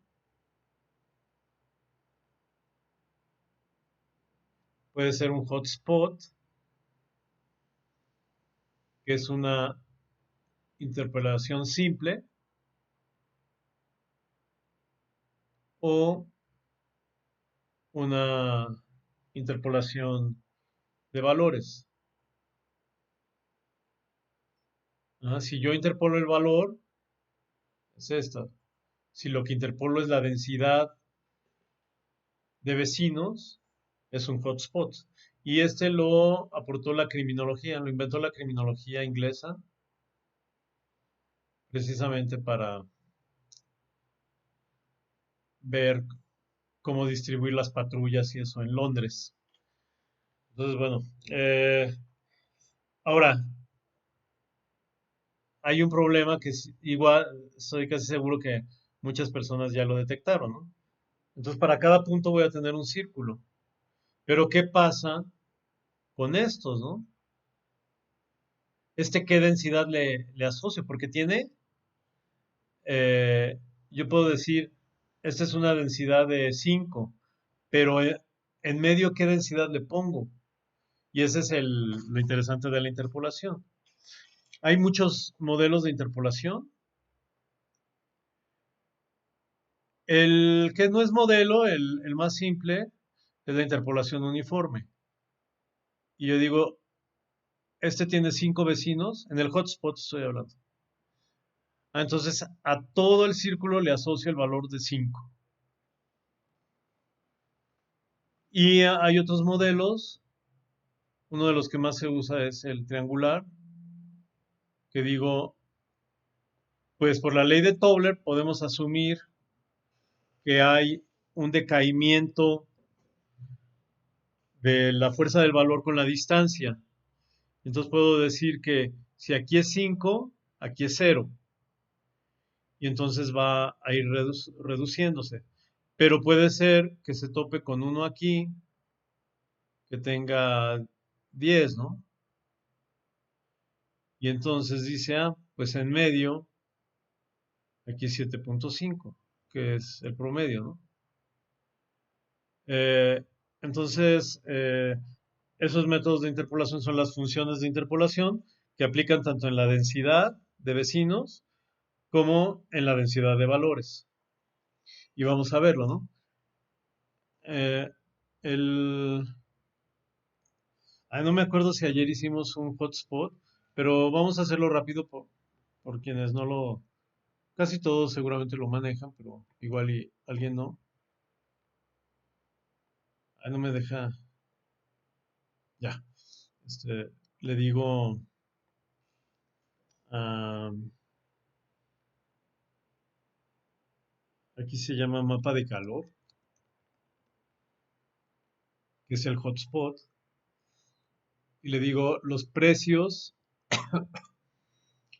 puede ser un hotspot, que es una interpolación simple, o una interpolación de valores. Si yo interpolo el valor, es esta. Si lo que interpolo es la densidad de vecinos, es un hotspot. Y este lo aportó la criminología, lo inventó la criminología inglesa, precisamente para ver cómo distribuir las patrullas y eso en Londres. Entonces, bueno, ahora hay un problema que es igual, estoy casi seguro que muchas personas ya lo detectaron, ¿no? Entonces, para cada punto voy a tener un círculo. Pero, ¿qué pasa con estos, no? ¿qué densidad le asocio? Porque tiene, yo puedo decir, esta es una densidad de 5, pero en medio, ¿qué densidad le pongo? Y ese es lo interesante de la interpolación. Hay muchos modelos de interpolación. El que no es modelo, el más simple, es la interpolación uniforme. Y yo digo, este tiene 5 vecinos, en el hotspot estoy hablando. Entonces a todo el círculo le asocio el valor de 5. Y hay otros modelos, uno de los que más se usa es el triangular, que digo, pues por la ley de Tobler podemos asumir que hay un decaimiento de la fuerza del valor con la distancia. Entonces puedo decir que si aquí es 5, aquí es 0. Y entonces va a ir reduciéndose. Pero puede ser que se tope con uno aquí, que tenga 10, ¿no? Y entonces dice, pues en medio, aquí 7.5, que es el promedio, ¿no? Entonces, esos métodos de interpolación son las funciones de interpolación que aplican tanto en la densidad de vecinos como en la densidad de valores. Y vamos a verlo, ¿no? El... no me acuerdo si ayer hicimos un hotspot, pero vamos a hacerlo rápido por quienes no lo... Casi todos seguramente lo manejan, pero igual y alguien no. No me deja... Ya. Le digo... aquí se llama mapa de calor, que es el hotspot. Y le digo los precios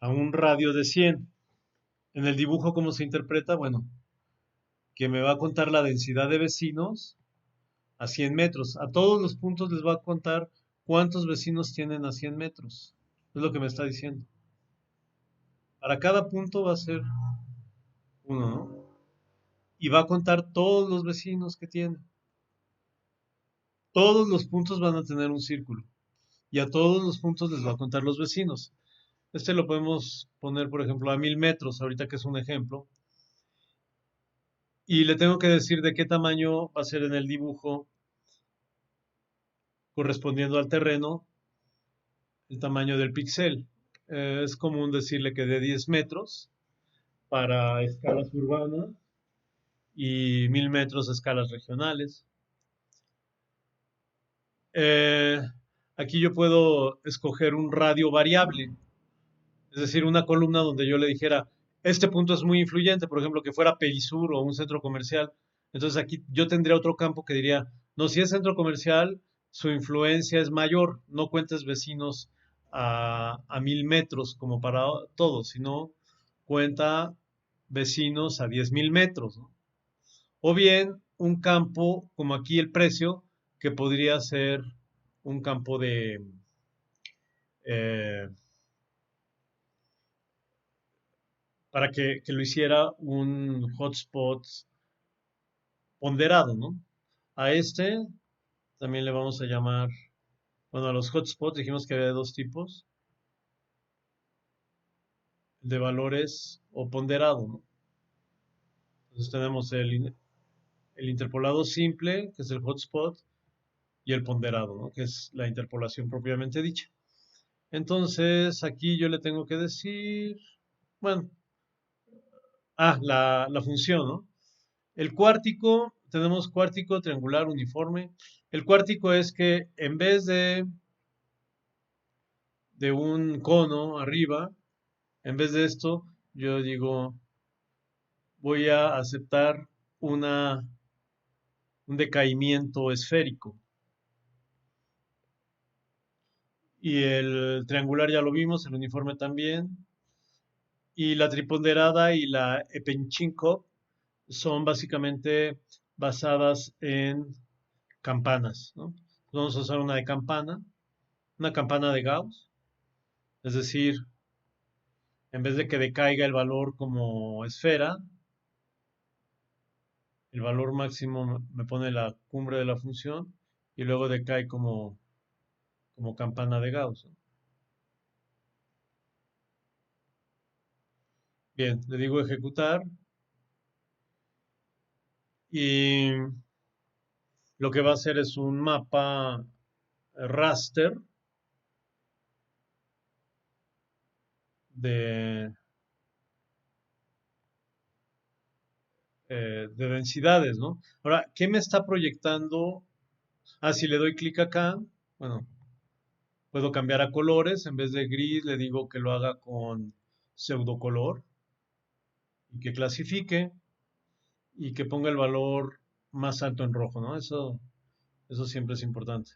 a un radio de 100. En el dibujo, ¿cómo se interpreta? Bueno, que me va a contar la densidad de vecinos a 100 metros. A todos los puntos les va a contar cuántos vecinos tienen a 100 metros. Es lo que me está diciendo. Para cada punto va a ser uno, ¿no? Y va a contar todos los vecinos que tiene. Todos los puntos van a tener un círculo. Y a todos los puntos les va a contar los vecinos. Lo podemos poner, por ejemplo, a 1000 metros, ahorita que es un ejemplo. Y le tengo que decir de qué tamaño va a ser en el dibujo correspondiendo al terreno el tamaño del píxel. Es común decirle que de 10 metros para escalas urbanas y 1000 metros a escalas regionales. Aquí yo puedo escoger un radio variable, es decir, una columna donde yo le dijera, este punto es muy influyente, por ejemplo, que fuera Perisur o un centro comercial. Entonces aquí yo tendría otro campo que diría, no, si es centro comercial, su influencia es mayor, no cuentes vecinos a 1000 metros como para todos, sino cuenta vecinos a 10,000 metros, ¿no? O bien un campo, como aquí el precio, que podría ser un campo de... para que lo hiciera un hotspot ponderado, ¿no? A también le vamos a llamar, bueno, a los hotspots dijimos que había dos tipos, de valores o ponderado, ¿no? Entonces tenemos el interpolado simple, que es el hotspot, y el ponderado, ¿no? Que es la interpolación propiamente dicha. Entonces aquí yo le tengo que decir, bueno, la función, ¿no? El cuártico, tenemos cuártico, triangular, uniforme. El cuártico es que en vez de un cono arriba, en vez de esto, yo digo, voy a aceptar un decaimiento esférico. Y el triangular ya lo vimos, el uniforme también. Y la triponderada y la Epenchikov son básicamente basadas en campanas, ¿no? Vamos a usar una campana de Gauss. Es decir, en vez de que decaiga el valor como esfera, el valor máximo me pone la cumbre de la función y luego decae como campana de Gauss, ¿no? Bien, le digo ejecutar y lo que va a hacer es un mapa raster de, de densidades, ¿no? Ahora, ¿qué me está proyectando? Ah, si le doy clic acá, bueno, puedo cambiar a colores. En vez de gris, le digo que lo haga con pseudocolor y que clasifique y que ponga el valor más alto en rojo, ¿no? Eso siempre es importante.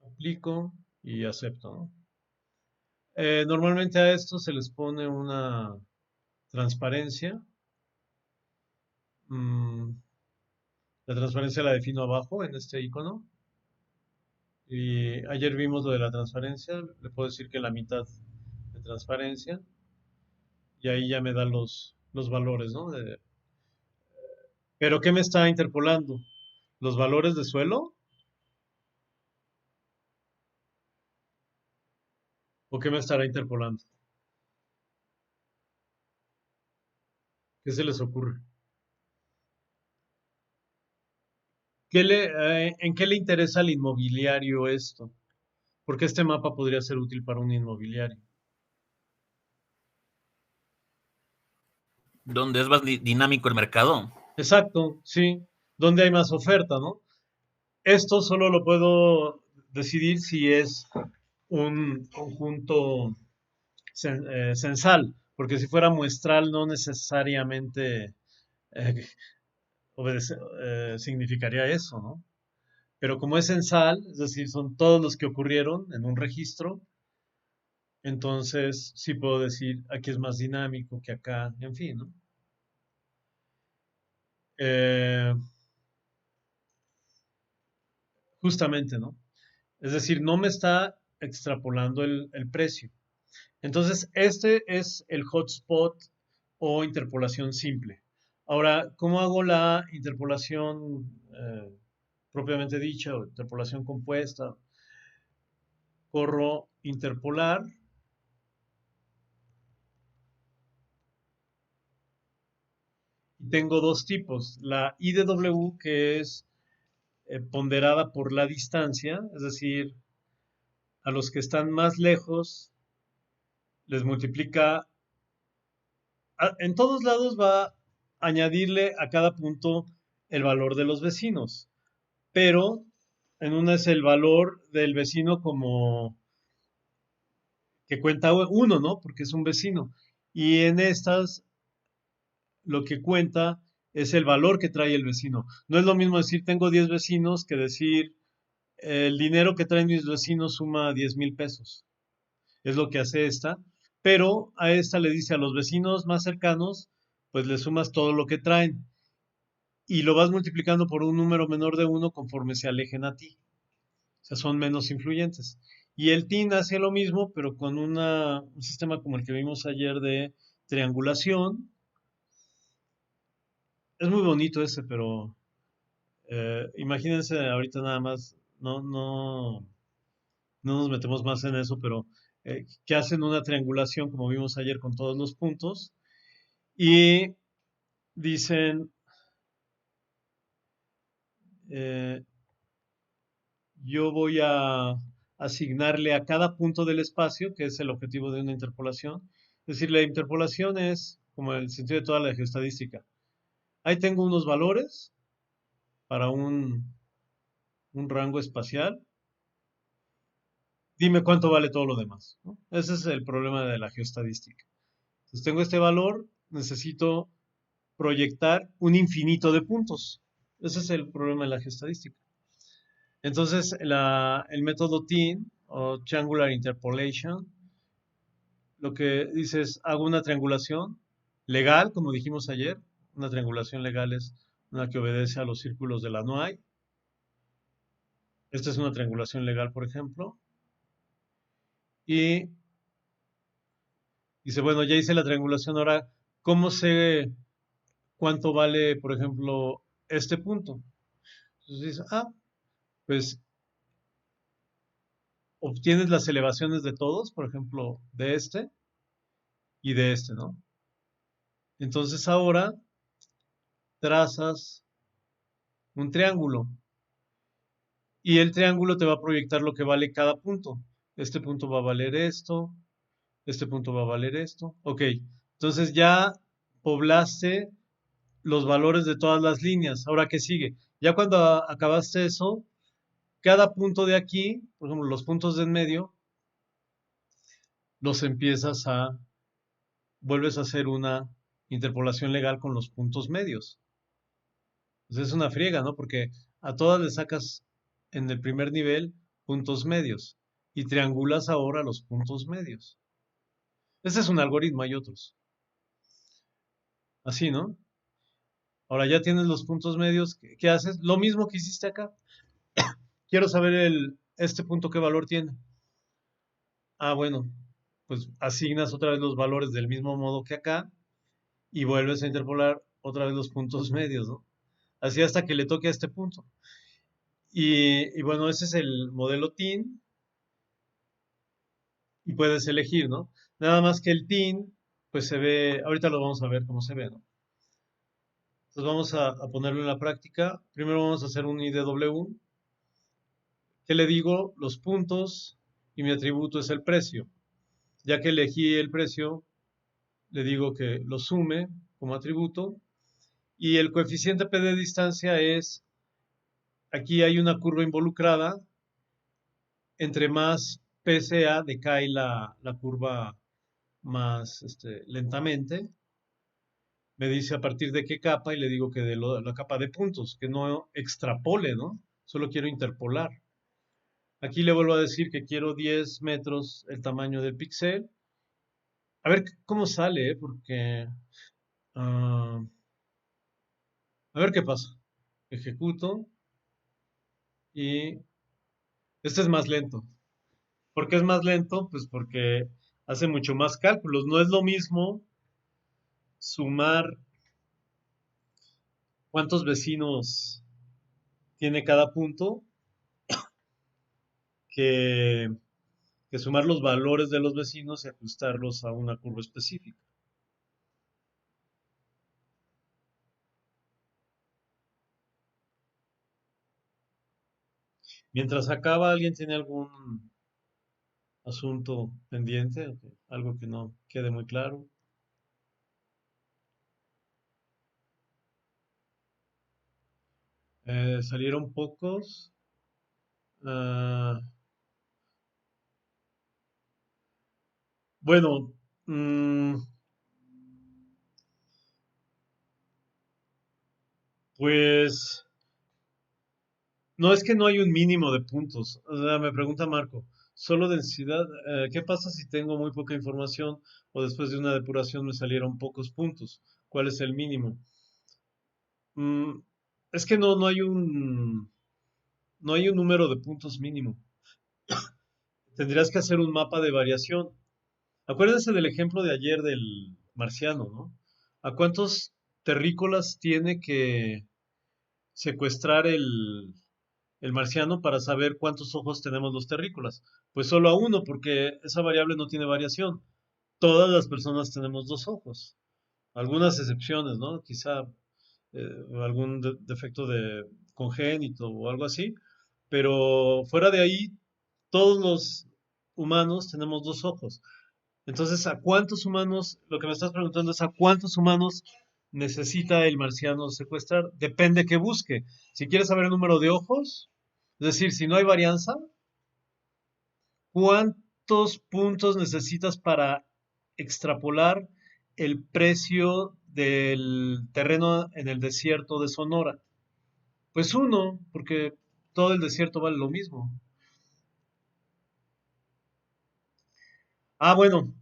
Aplico y acepto, ¿no? Normalmente a esto se les pone una transparencia. La transparencia la defino abajo en este icono. Y ayer vimos lo de la transparencia. Le puedo decir que la mitad de transparencia. Y ahí ya me da los valores, ¿no? Pero ¿qué me está interpolando? ¿Los valores de suelo? ¿O qué me estará interpolando? ¿Qué se les ocurre? ¿En qué le interesa al inmobiliario esto? Porque este mapa podría ser útil para un inmobiliario. Donde es más dinámico el mercado. Exacto, sí. ¿Dónde hay más oferta, no? Esto solo lo puedo decidir si es un conjunto censal, porque si fuera muestral no necesariamente eh, significaría eso, ¿no? Pero como es censal, es decir, son todos los que ocurrieron en un registro, entonces sí puedo decir aquí es más dinámico que acá, en fin, ¿no? Eh, Justamente, ¿no? Es decir, no me está extrapolando el precio. Entonces, este es el hotspot o interpolación simple. Ahora, ¿cómo hago la interpolación propiamente dicha o interpolación compuesta? Corro interpolar y tengo dos tipos. La IDW, que es ponderada por la distancia, es decir, a los que están más lejos les multiplica, en todos lados va a añadirle a cada punto el valor de los vecinos, pero en una es el valor del vecino como que cuenta uno, ¿no? Porque es un vecino. Y en estas lo que cuenta es el valor que trae el vecino. No es lo mismo decir tengo 10 vecinos que decir el dinero que traen mis vecinos suma 10,000 pesos. Es lo que hace esta. Pero a esta le dice a los vecinos más cercanos, pues le sumas todo lo que traen. Y lo vas multiplicando por un número menor de uno conforme se alejen a ti. O sea, son menos influyentes. Y el TIN hace lo mismo, pero con un sistema como el que vimos ayer de triangulación. Es muy bonito ese, pero imagínense ahorita nada más, no nos metemos más en eso, pero que hacen una triangulación como vimos ayer con todos los puntos y dicen, eh, yo voy a asignarle a cada punto del espacio, que es el objetivo de una interpolación. Es decir, la interpolación es como el sentido de toda la geoestadística. Ahí tengo unos valores para un rango espacial. Dime cuánto vale todo lo demás, ¿no? Ese es el problema de la geoestadística. Entonces tengo este valor, necesito proyectar un infinito de puntos. Ese es el problema de la geoestadística. Entonces, el método TIN o Triangular Interpolation, lo que dice es, hago una triangulación legal, como dijimos ayer. Una triangulación legal es una que obedece a los círculos de la Noailles. Esta es una triangulación legal, por ejemplo. y dice, bueno, ya hice la triangulación, ahora, ¿cómo sé cuánto vale, por ejemplo, este punto? Entonces dice, pues obtienes las elevaciones de todos, por ejemplo, de este y de este, ¿no? Entonces ahora trazas un triángulo y el triángulo te va a proyectar lo que vale cada punto. Este punto va a valer esto, este punto va a valer esto. Ok, entonces ya poblaste los valores de todas las líneas. Ahora, ¿qué sigue? Ya cuando acabaste eso, cada punto de aquí, por ejemplo, los puntos de en medio, los vuelves a hacer una interpolación legal con los puntos medios. Entonces es una friega, ¿no? Porque a todas le sacas en el primer nivel puntos medios y triangulas ahora los puntos medios. Ese es un algoritmo, hay otros. Así, ¿no? Ahora ya tienes los puntos medios, ¿qué haces? Lo mismo que hiciste acá. Quiero saber este punto qué valor tiene. Bueno, pues asignas otra vez los valores del mismo modo que acá y vuelves a interpolar otra vez los puntos medios, ¿no? Así hasta que le toque a este punto. Y bueno, ese es el modelo TIN y puedes elegir, ¿no? Nada más que el TIN, pues se ve, ahorita lo vamos a ver cómo se ve, ¿no? Entonces vamos a ponerlo en la práctica. Primero vamos a hacer un IDW. ¿Qué le digo? Los puntos y mi atributo es el precio. Ya que elegí el precio, le digo que lo sume como atributo. Y el coeficiente P de distancia es, aquí hay una curva involucrada. Entre más PSA decae la curva más lentamente. Me dice a partir de qué capa y le digo que de la capa de puntos, que no extrapole, ¿no? Solo quiero interpolar. Aquí le vuelvo a decir que quiero 10 metros el tamaño del píxel. A ver cómo sale, porque... a ver qué pasa. Ejecuto y este es más lento. ¿Por qué es más lento? Pues porque hace mucho más cálculos. No es lo mismo sumar cuántos vecinos tiene cada punto que, que sumar los valores de los vecinos y ajustarlos a una curva específica. Mientras acaba, ¿alguien tiene algún asunto pendiente? Algo que no quede muy claro. Salieron pocos. Ah, bueno, pues no es que no hay un mínimo de puntos. O sea, me pregunta Marco, solo densidad. ¿Qué pasa si tengo muy poca información o después de una depuración me salieron pocos puntos? ¿Cuál es el mínimo? Mm, es que no hay un número de puntos mínimo. Tendrías que hacer un mapa de variación. Acuérdense del ejemplo de ayer del marciano, ¿no? ¿A cuántos terrícolas tiene que secuestrar el marciano para saber cuántos ojos tenemos los terrícolas? Pues solo a uno, porque esa variable no tiene variación. Todas las personas tenemos dos ojos. Algunas excepciones, ¿no? Quizá algún defecto de congénito o algo así. Pero fuera de ahí, todos los humanos tenemos dos ojos. Entonces, ¿a cuántos humanos? Lo que me estás preguntando es ¿a cuántos humanos necesita el marciano secuestrar? Depende que busque. Si quieres saber el número de ojos, es decir, si no hay varianza, ¿cuántos puntos necesitas para extrapolar el precio del terreno en el desierto de Sonora? Pues uno, porque todo el desierto vale lo mismo. Bueno,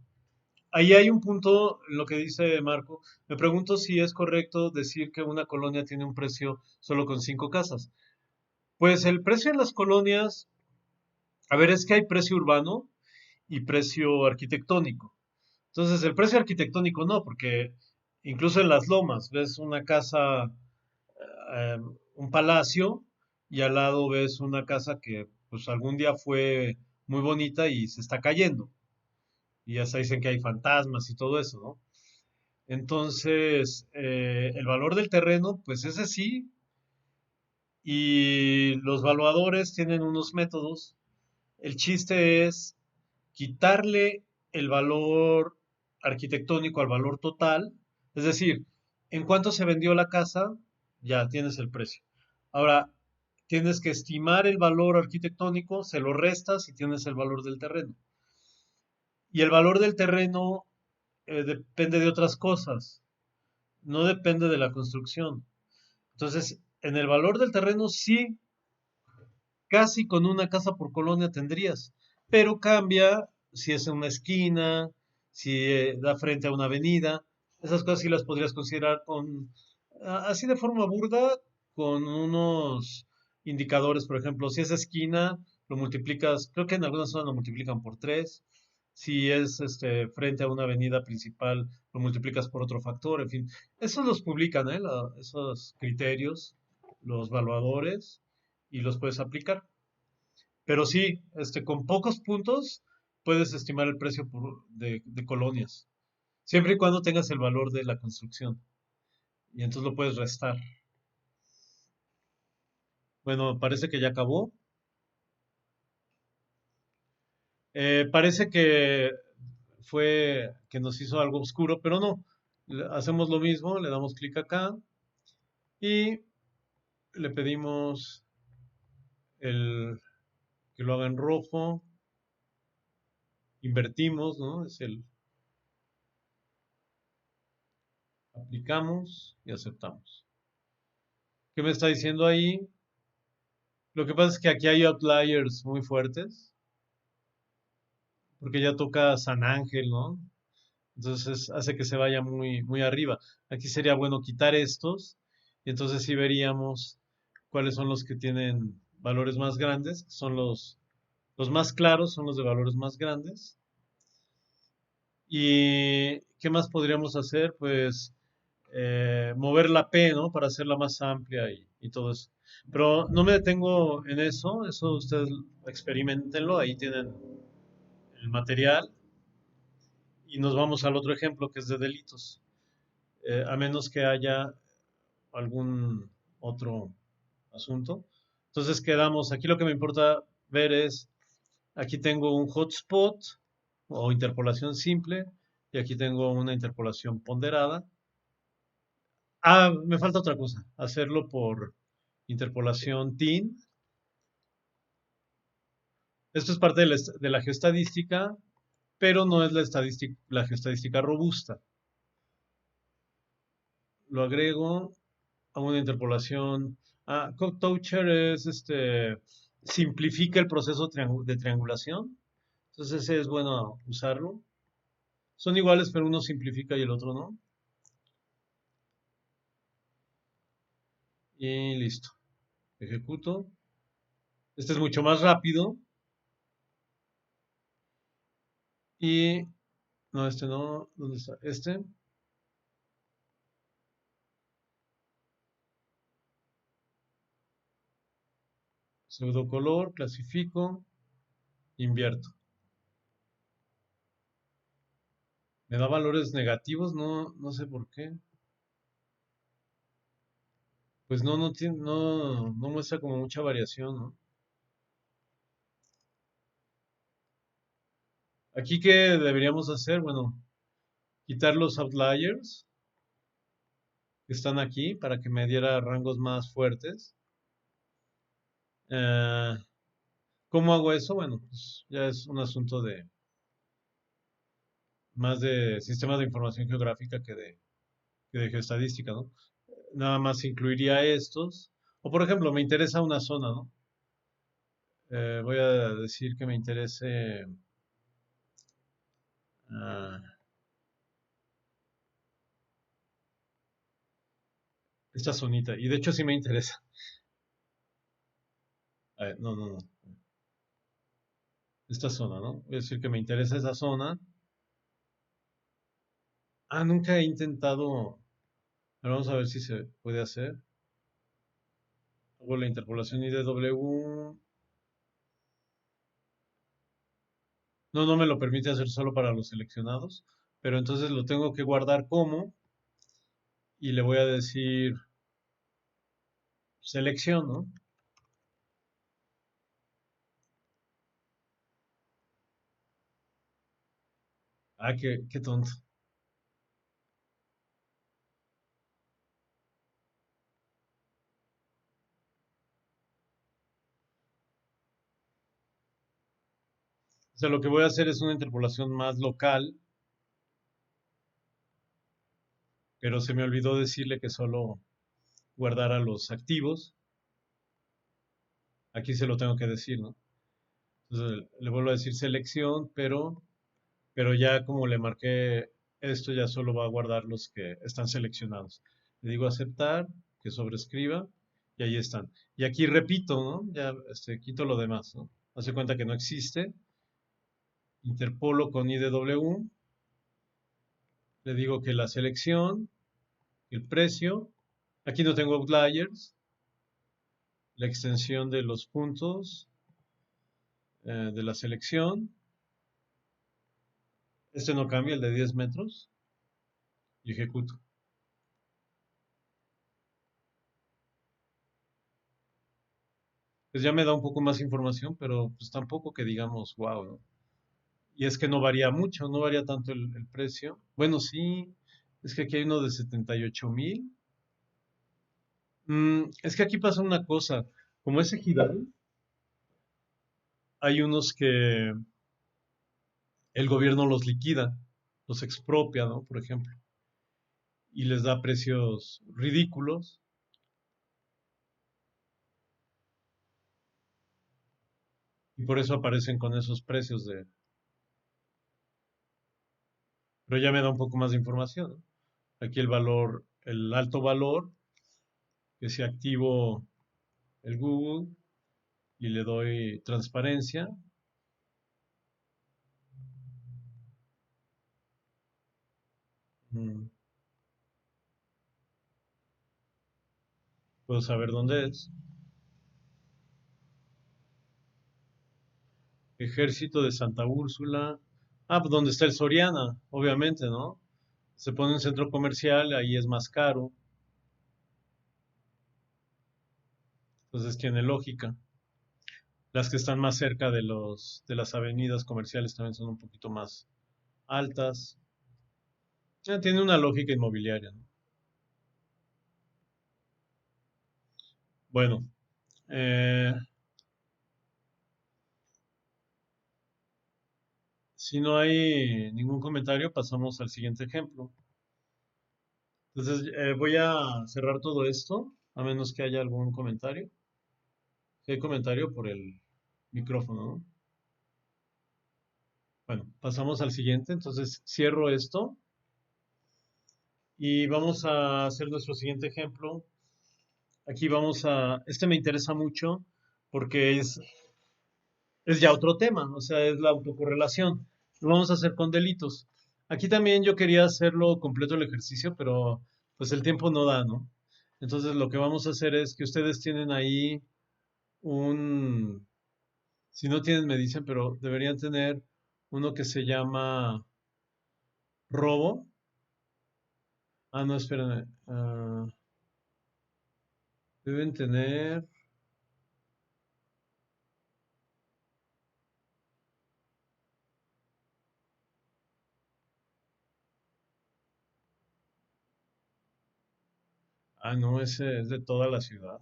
ahí hay un punto en lo que dice Marco. Me pregunto si es correcto decir que una colonia tiene un precio solo con 5 casas. Pues el precio en las colonias, a ver, es que hay precio urbano y precio arquitectónico. Entonces, el precio arquitectónico no, porque incluso en las lomas ves una casa, eh, un palacio, y al lado ves una casa que pues algún día fue muy bonita y se está cayendo. Y ya se dicen que hay fantasmas y todo eso, ¿no? Entonces, el valor del terreno, pues ese sí, y los valuadores tienen unos métodos. El chiste es quitarle el valor arquitectónico al valor total, es decir, en cuánto se vendió la casa, ya tienes el precio. Ahora, tienes que estimar el valor arquitectónico, se lo restas y tienes el valor del terreno. Y el valor del terreno depende de otras cosas, no depende de la construcción. Entonces, en el valor del terreno sí, casi con una casa por colonia tendrías, pero cambia si es en una esquina, si da frente a una avenida, esas cosas sí las podrías considerar con, así de forma burda, con unos indicadores, por ejemplo, si es esquina, lo multiplicas, creo que en algunas zonas lo multiplican por 3, si es frente a una avenida principal, lo multiplicas por otro factor, en fin, esos los publican, esos criterios, los evaluadores, y los puedes aplicar. Pero sí, con pocos puntos puedes estimar el precio de colonias, siempre y cuando tengas el valor de la construcción. Y entonces lo puedes restar. Bueno, parece que ya acabó. Parece que fue que nos hizo algo oscuro, pero no. Hacemos lo mismo, le damos clic acá y le pedimos que lo haga en rojo. Invertimos, ¿no? Aplicamos y aceptamos. ¿Qué me está diciendo ahí? Lo que pasa es que aquí hay outliers muy fuertes, porque ya toca San Ángel, ¿no? Entonces hace que se vaya muy, muy arriba. Aquí sería bueno quitar estos, y entonces sí veríamos cuáles son los que tienen valores más grandes, que son los más claros, son los de valores más grandes. ¿Y qué más podríamos hacer? Pues mover la P, ¿no? Para hacerla más amplia y todo eso. Pero no me detengo en eso ustedes experimentenlo, ahí tienen el material y nos vamos al otro ejemplo que es de delitos. A menos que haya algún otro asunto. Entonces quedamos, aquí lo que me importa ver es, aquí tengo un hotspot o interpolación simple y aquí tengo una interpolación ponderada. Ah, me falta otra cosa, hacerlo por interpolación TIN. Esto es parte de la geostadística, pero no es la geostadística robusta. Lo agrego a una interpolación. Toucher es simplifica el proceso de triangulación. Entonces ese es bueno usarlo. Son iguales, pero uno simplifica y el otro no. Y listo. Ejecuto. Este es mucho más rápido. Y no, este no. ¿Dónde está? Este. Pseudocolor, clasifico, invierto. Me da valores negativos, no sé por qué. Pues no muestra como mucha variación, ¿no? Aquí, ¿qué deberíamos hacer? Bueno, quitar los outliers que están aquí para que me diera rangos más fuertes. Eh, ¿Cómo hago eso? Bueno, pues ya es un asunto de más de sistemas de información geográfica que de geostadística, ¿no? Nada más incluiría estos. O por ejemplo, me interesa una zona, ¿no? Voy a decir que me interese ah, esta zonita. Y de hecho sí me interesa. A ver, no. esta zona, ¿no? Voy a decir que me interesa esa zona. Nunca he intentado. Ahora vamos a ver si se puede hacer. Hago la interpolación IDW. No me lo permite hacer solo para los seleccionados, pero entonces lo tengo que guardar como y le voy a decir selección, ¿no? Qué tonto. O sea, lo que voy a hacer es una interpolación más local, pero se me olvidó decirle que solo guardara los activos. Aquí se lo tengo que decir, ¿no? Entonces le vuelvo a decir selección, pero ya como le marqué esto, ya solo va a guardar los que están seleccionados. Le digo aceptar, que sobrescriba, y ahí están. Y aquí repito, ¿no? Ya quito lo demás, ¿no? Hace cuenta que no existe. Interpolo con IDW. Le digo que la selección, el precio. Aquí no tengo outliers. La extensión de los puntos de la selección. Este no cambia, el de 10 metros. Y ejecuto. Pues ya me da un poco más información, pero pues tampoco que digamos, wow, ¿no? Y es que no varía mucho, no varía tanto el precio. Bueno, sí, es que aquí hay uno de 78,000. Es que aquí pasa una cosa, como es ejidal, hay unos que el gobierno los liquida, los expropia, ¿no? Por ejemplo, y les da precios ridículos. Y por eso aparecen con esos precios de... Pero ya me da un poco más de información, ¿no? Aquí el valor, el alto valor, que si activo el Google y le doy transparencia, puedo saber dónde es. Ejército de Santa Úrsula. Pues donde está el Soriana, obviamente, ¿no? Se pone un centro comercial, ahí es más caro. Entonces tiene lógica. Las que están más cerca de las avenidas comerciales también son un poquito más altas. Tiene una lógica inmobiliaria, ¿no? Bueno, si no hay ningún comentario, pasamos al siguiente ejemplo. Entonces, voy a cerrar todo esto, a menos que haya algún comentario. Si hay comentario por el micrófono, ¿no? Bueno, pasamos al siguiente. Entonces, cierro esto y vamos a hacer nuestro siguiente ejemplo. Aquí este me interesa mucho porque es ya otro tema, o sea, es la autocorrelación. Lo vamos a hacer con delitos. Aquí también yo quería hacerlo completo el ejercicio, pero pues el tiempo no da, ¿no? Entonces lo que vamos a hacer es que ustedes tienen ahí si no tienen me dicen, pero deberían tener uno que se llama robo. No, espérenme. Deben tener... no, ese es de toda la ciudad.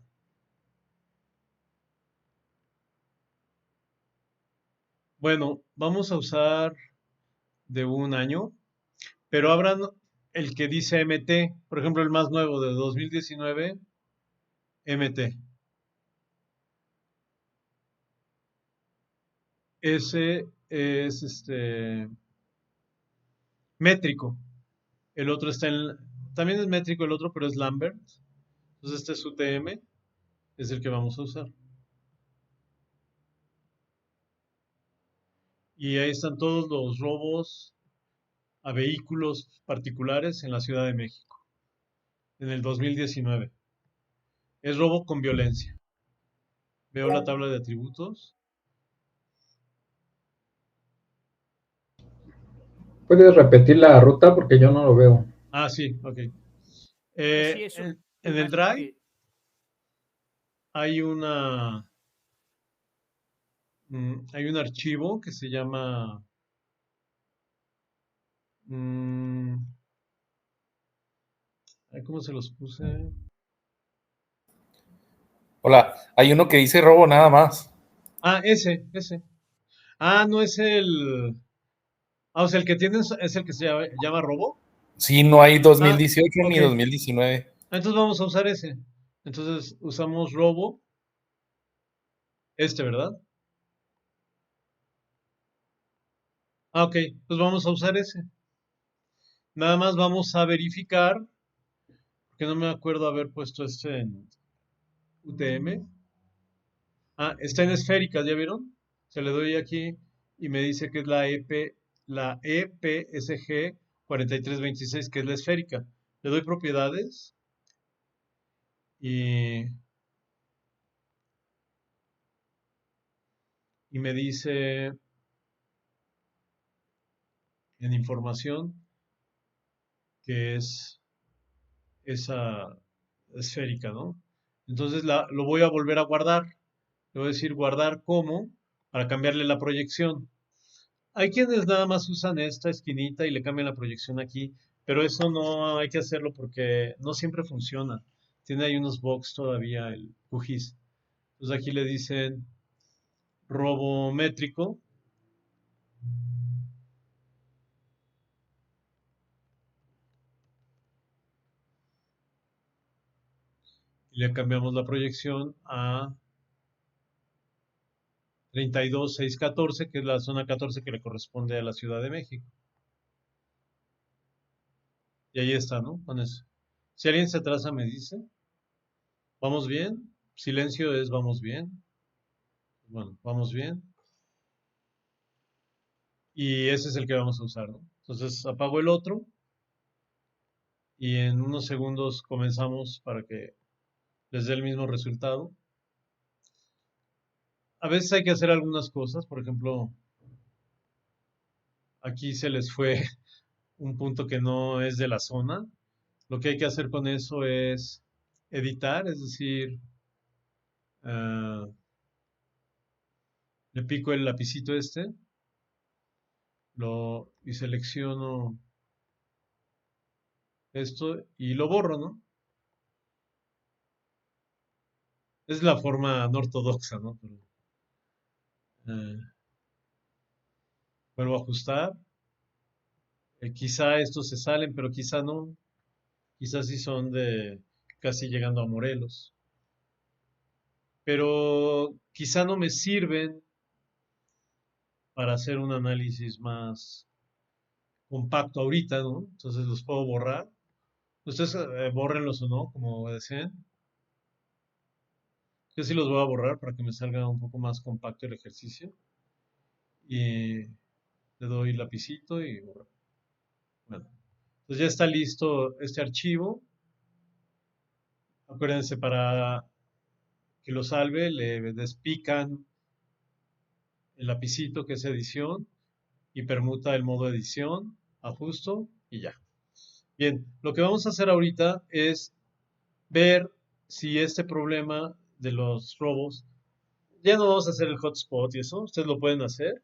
Bueno, vamos a usar de un año, pero abran el que dice MT, por ejemplo, el más nuevo de 2019, MT. Ese es métrico. El otro también es métrico el otro, pero es Lambert. Entonces este es UTM, es el que vamos a usar. Y ahí están todos los robos a vehículos particulares en la Ciudad de México en el 2019. Es robo con violencia. Veo la tabla de atributos. ¿Puedes repetir la ruta? Porque yo no lo veo. Ah, sí, ok. Sí, eso. En Me el imagino Drive que hay hay un archivo que se llama mm, ay, ¿cómo se los puse? Hola, hay uno que dice robo nada más. Ah, ese. Ah, no es el. Ah, o sea, el que tienes es el que se llama robo. Sí, no hay Ah, 2018 ok. ni 2019. Entonces vamos a usar ese. Entonces usamos robo, ¿verdad? Ah, ok. Pues vamos a usar ese. Nada más vamos a verificar, porque no me acuerdo haber puesto este en UTM. Ah, está en esféricas, ¿ya vieron? Se le doy aquí y me dice que es la EPSG 4326, que es la esférica. Le doy propiedades y, y me dice en información que es esa esférica, ¿no? Entonces lo voy a volver a guardar. Le voy a decir guardar como para cambiarle la proyección. Hay quienes nada más usan esta esquinita y le cambian la proyección aquí, pero eso no hay que hacerlo porque no siempre funciona. Tiene ahí unos bugs todavía el QGIS. Entonces aquí le dicen robo métrico y le cambiamos la proyección a 32614, que es la zona 14 que le corresponde a la Ciudad de México. Y ahí está, ¿no? Con eso. Si alguien se atrasa, me dice, ¿vamos bien? Silencio es vamos bien. Bueno, vamos bien. Y ese es el que vamos a usar, ¿no? Entonces apago el otro y en unos segundos comenzamos para que les dé el mismo resultado. A veces hay que hacer algunas cosas, por ejemplo, aquí se les fue un punto que no es de la zona. Lo que hay que hacer con eso es editar, es decir, ah, le pico el lapicito y selecciono esto y lo borro, ¿no? Es la forma no ortodoxa, ¿no? Pero, eh, vuelvo a ajustar. Quizá estos se salen, pero quizá no. Quizá sí son de casi llegando a Morelos. Pero quizá no me sirven para hacer un análisis más compacto ahorita, ¿no? Entonces los puedo borrar. Ustedes bórrenlos o no, como deseen. Yo sí los voy a borrar para que me salga un poco más compacto el ejercicio. Y le doy lapicito y borrar. Bueno, entonces ya está listo este archivo. Acuérdense, para que lo salve, le despican el lapicito que es edición y permuta el modo edición, ajusto y ya. Bien, lo que vamos a hacer ahorita es ver si este problema de los robos, ya no vamos a hacer el hotspot y eso, ustedes lo pueden hacer.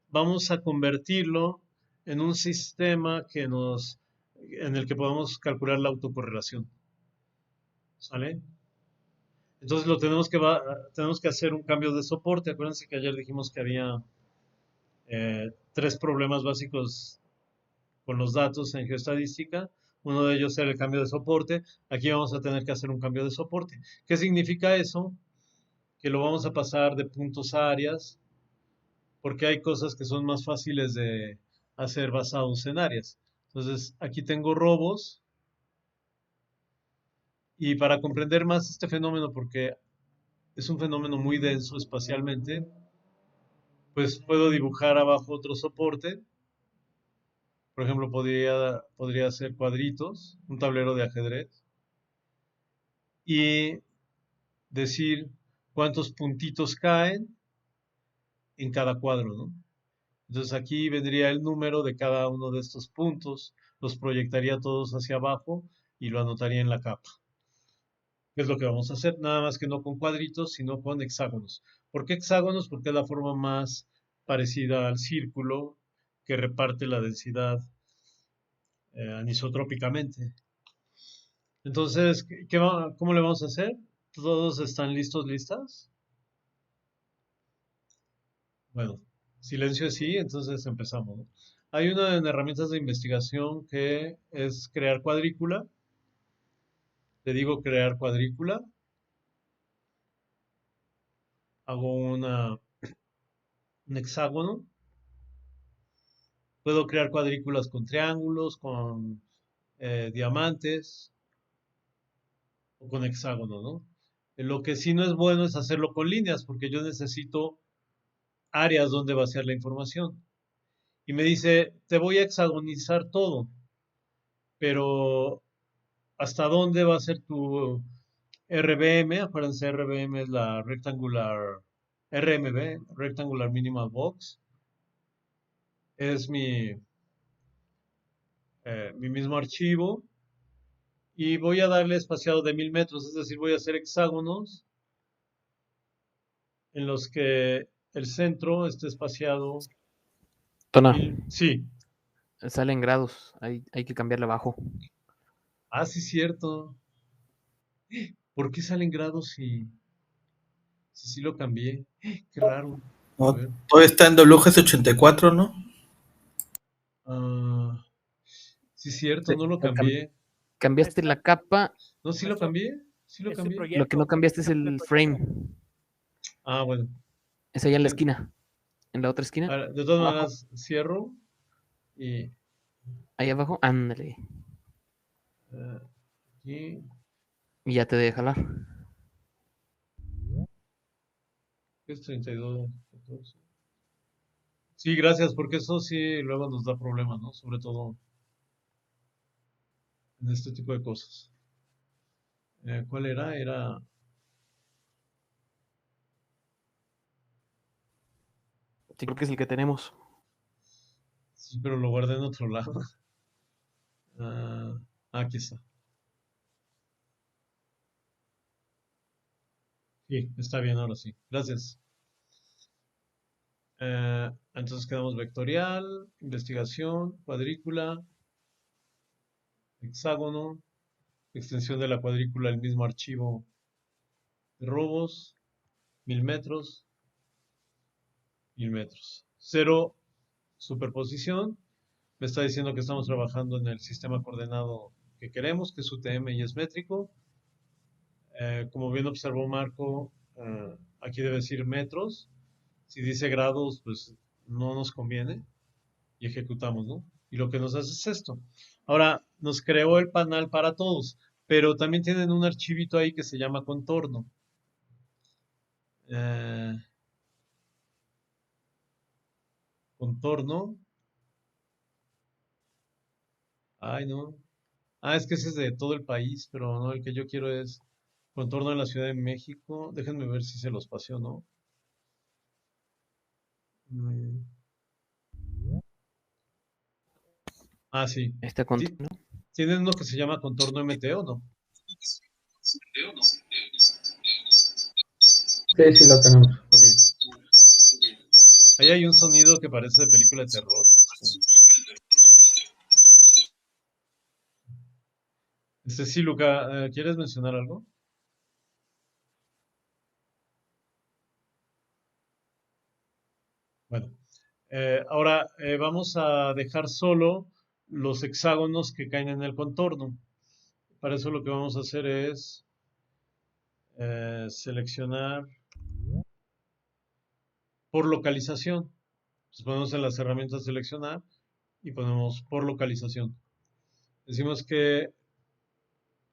Vamos a convertirlo en un sistema en el que podamos calcular la autocorrelación. ¿Sale? Entonces tenemos que hacer un cambio de soporte. Acuérdense que ayer dijimos que había tres problemas básicos con los datos en geoestadística. Uno de ellos era el cambio de soporte. Aquí vamos a tener que hacer un cambio de soporte. ¿Qué significa eso? Que lo vamos a pasar de puntos a áreas, porque hay cosas que son más fáciles de hacer basados en áreas. Entonces, aquí tengo robos. Y para comprender más este fenómeno, porque es un fenómeno muy denso espacialmente, pues puedo dibujar abajo otro soporte. Por ejemplo, podría hacer cuadritos, un tablero de ajedrez, y decir cuántos puntitos caen en cada cuadro, ¿no? Entonces aquí vendría el número de cada uno de estos puntos, los proyectaría todos hacia abajo y lo anotaría en la capa. ¿Qué es lo que vamos a hacer? Nada más que no con cuadritos, sino con hexágonos. ¿Por qué hexágonos? Porque es la forma más parecida al círculo que reparte la densidad anisotrópicamente. Entonces, ¿cómo le vamos a hacer? ¿Todos están listos, listas? Bueno, silencio sí, entonces empezamos, ¿no? Hay una en herramientas de investigación que es crear cuadrícula. Le digo crear cuadrícula. Hago un hexágono. Puedo crear cuadrículas con triángulos, con diamantes o con hexágonos, ¿no? Lo que sí no es bueno es hacerlo con líneas, porque yo necesito áreas donde vaciar la información. Y me dice, te voy a hexagonizar todo, pero ¿hasta dónde va a ser tu RBM? Acuérdense, RBM es la RMB, Rectangular Minimal Box. Es mi mismo archivo. Y voy a darle espaciado de 1000 metros, es decir, voy a hacer hexágonos en los que el centro esté espaciado. Tona, Sí. sale en grados. Hay que cambiarle abajo. Ah, sí, cierto. ¿Por qué salen grados si sí lo cambié? Qué raro. A No, ver. todavía está en WGS84, ¿no? Ah, sí, cierto, Sí, no lo cambié. Cambiaste la capa. No, sí lo cambié. Sí lo Es un cambié. proyecto. Lo que no cambiaste es el frame. Ah, bueno. Es allá en la Sí. esquina. En la otra esquina. Ahora, de todas Abajo. maneras, cierro y Ahí abajo. Ándale. aquí. Y ya te deja jalar. ¿Qué es 32? 14? Sí, gracias, porque eso sí luego nos da problemas, ¿no? Sobre todo en este tipo de cosas. ¿Cuál era? Era. Sí, creo que es el que tenemos. Sí, pero lo guardé en otro lado. Aquí está. Sí, está bien, ahora sí. Gracias. Entonces quedamos vectorial, investigación, cuadrícula, hexágono, extensión de la cuadrícula, el mismo archivo de robos, 1000 metros, 1000 metros. Cero superposición. Me está diciendo que estamos trabajando en el sistema coordenado que queremos, que es UTM y es métrico. Como bien observó Marco, aquí debe decir metros. Si dice grados, pues no nos conviene y ejecutamos, ¿no? Y lo que nos hace es esto. Ahora, nos creó el panel para todos, pero también tienen un archivito ahí que se llama contorno. Contorno. Ay, no. Ah, es que ese es de todo el país, pero no, el que yo quiero es contorno de la Ciudad de México. Déjenme ver si se los pasé o no. Mm. Ah, sí. Este contorno. ¿Tienen uno que se llama contorno MT o no? Sí, sí lo tenemos. Ok. Ahí hay un sonido que parece de película de terror. Sí, Luca, ¿quieres mencionar algo? Bueno, ahora vamos a dejar solo los hexágonos que caen en el contorno. Para eso lo que vamos a hacer es seleccionar por localización. Entonces ponemos en las herramientas seleccionar y ponemos por localización. Decimos que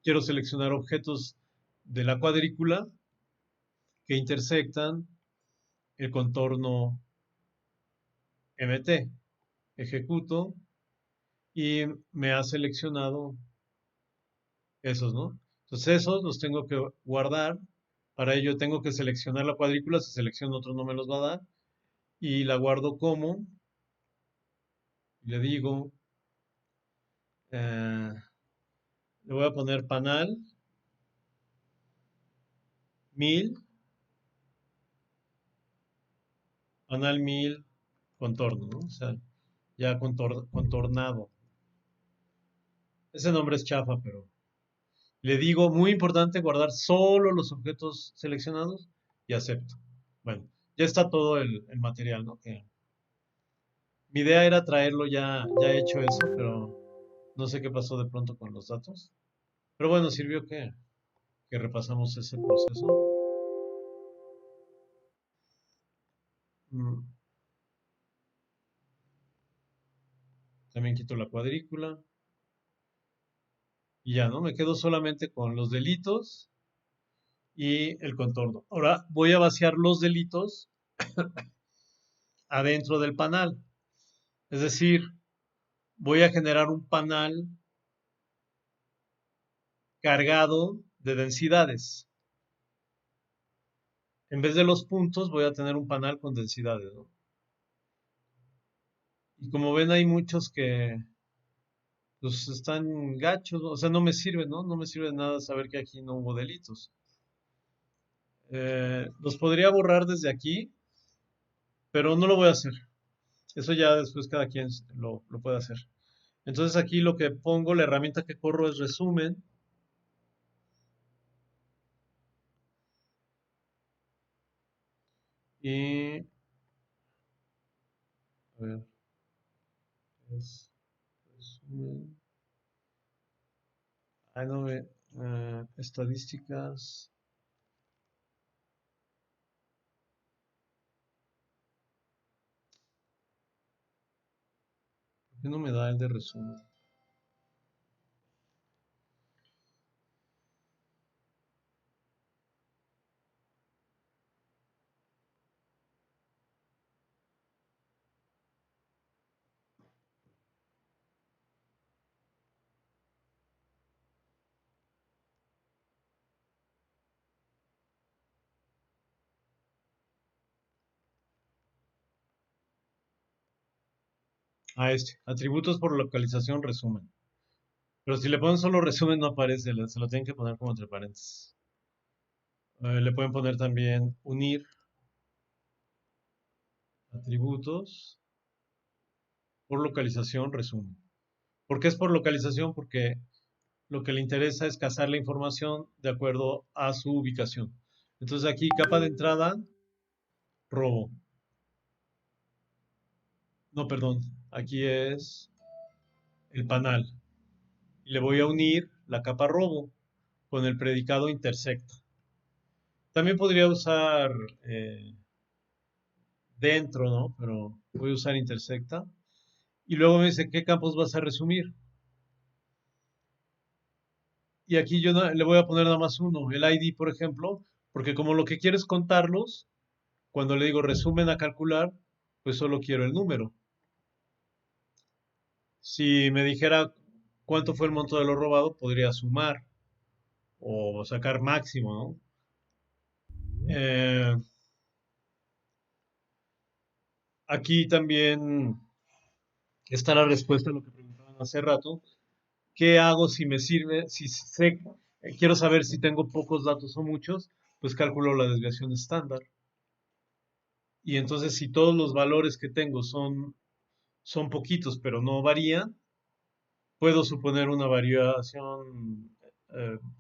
quiero seleccionar objetos de la cuadrícula que intersectan el contorno MT. Ejecuto y me ha seleccionado esos, ¿no? Entonces esos los tengo que guardar. Para ello tengo que seleccionar la cuadrícula. Si selecciono otro no me los va a dar. Y la guardo como, le digo, le voy a poner panal 1000, panal 1000 contorno, ¿no? O sea, ya contornado. Ese nombre es chafa, pero le digo, muy importante, guardar solo los objetos seleccionados y acepto. Bueno, ya está todo el material, ¿no? Mi idea era traerlo ya hecho eso, pero no sé qué pasó de pronto con los datos. Pero bueno, sirvió que repasamos ese proceso. Mm, También quito la cuadrícula. Y ya, ¿no? Me quedo solamente con los delitos y el contorno. Ahora voy a vaciar los delitos adentro del panal. Es decir, voy a generar un panal cargado de densidades. En vez de los puntos, voy a tener un panal con densidades, ¿no? Y como ven, hay muchos que pues están gachos, ¿no? O sea, no me sirve, ¿no? No me sirve de nada saber que aquí no hubo delitos. Los podría borrar desde aquí, pero no lo voy a hacer. Eso ya después cada quien lo puede hacer. Entonces aquí lo que pongo, la herramienta que corro es resumen. Y, a ver, es resumen. Ah, no, estadísticas. ¿Por qué no me da el de resumen? Ah, atributos por localización, resumen. Pero si le ponen solo resumen no aparece, se lo tienen que poner como entre paréntesis. Le pueden poner también unir atributos por localización, resumen. ¿Por qué es por localización? Porque lo que le interesa es cazar la información de acuerdo a su ubicación. Entonces aquí, capa de entrada, robo. No, perdón, aquí es el panal. Y le voy a unir la capa robo con el predicado intersecta. También podría usar dentro, ¿no? Pero voy a usar intersecta. Y luego me dice, ¿qué campos vas a resumir? Y aquí yo le voy a poner nada más uno, el ID, por ejemplo, porque como lo que quiero es contarlos, cuando le digo resumen a calcular, pues solo quiero el número. Si me dijera cuánto fue el monto de lo robado, podría sumar o sacar máximo, ¿no? Aquí también está la respuesta a lo que preguntaban hace rato. ¿Qué hago si me sirve? Si sé, quiero saber si tengo pocos datos o muchos, pues calculo la desviación estándar. Y entonces si todos los valores que tengo son poquitos, pero no varían, puedo suponer una variación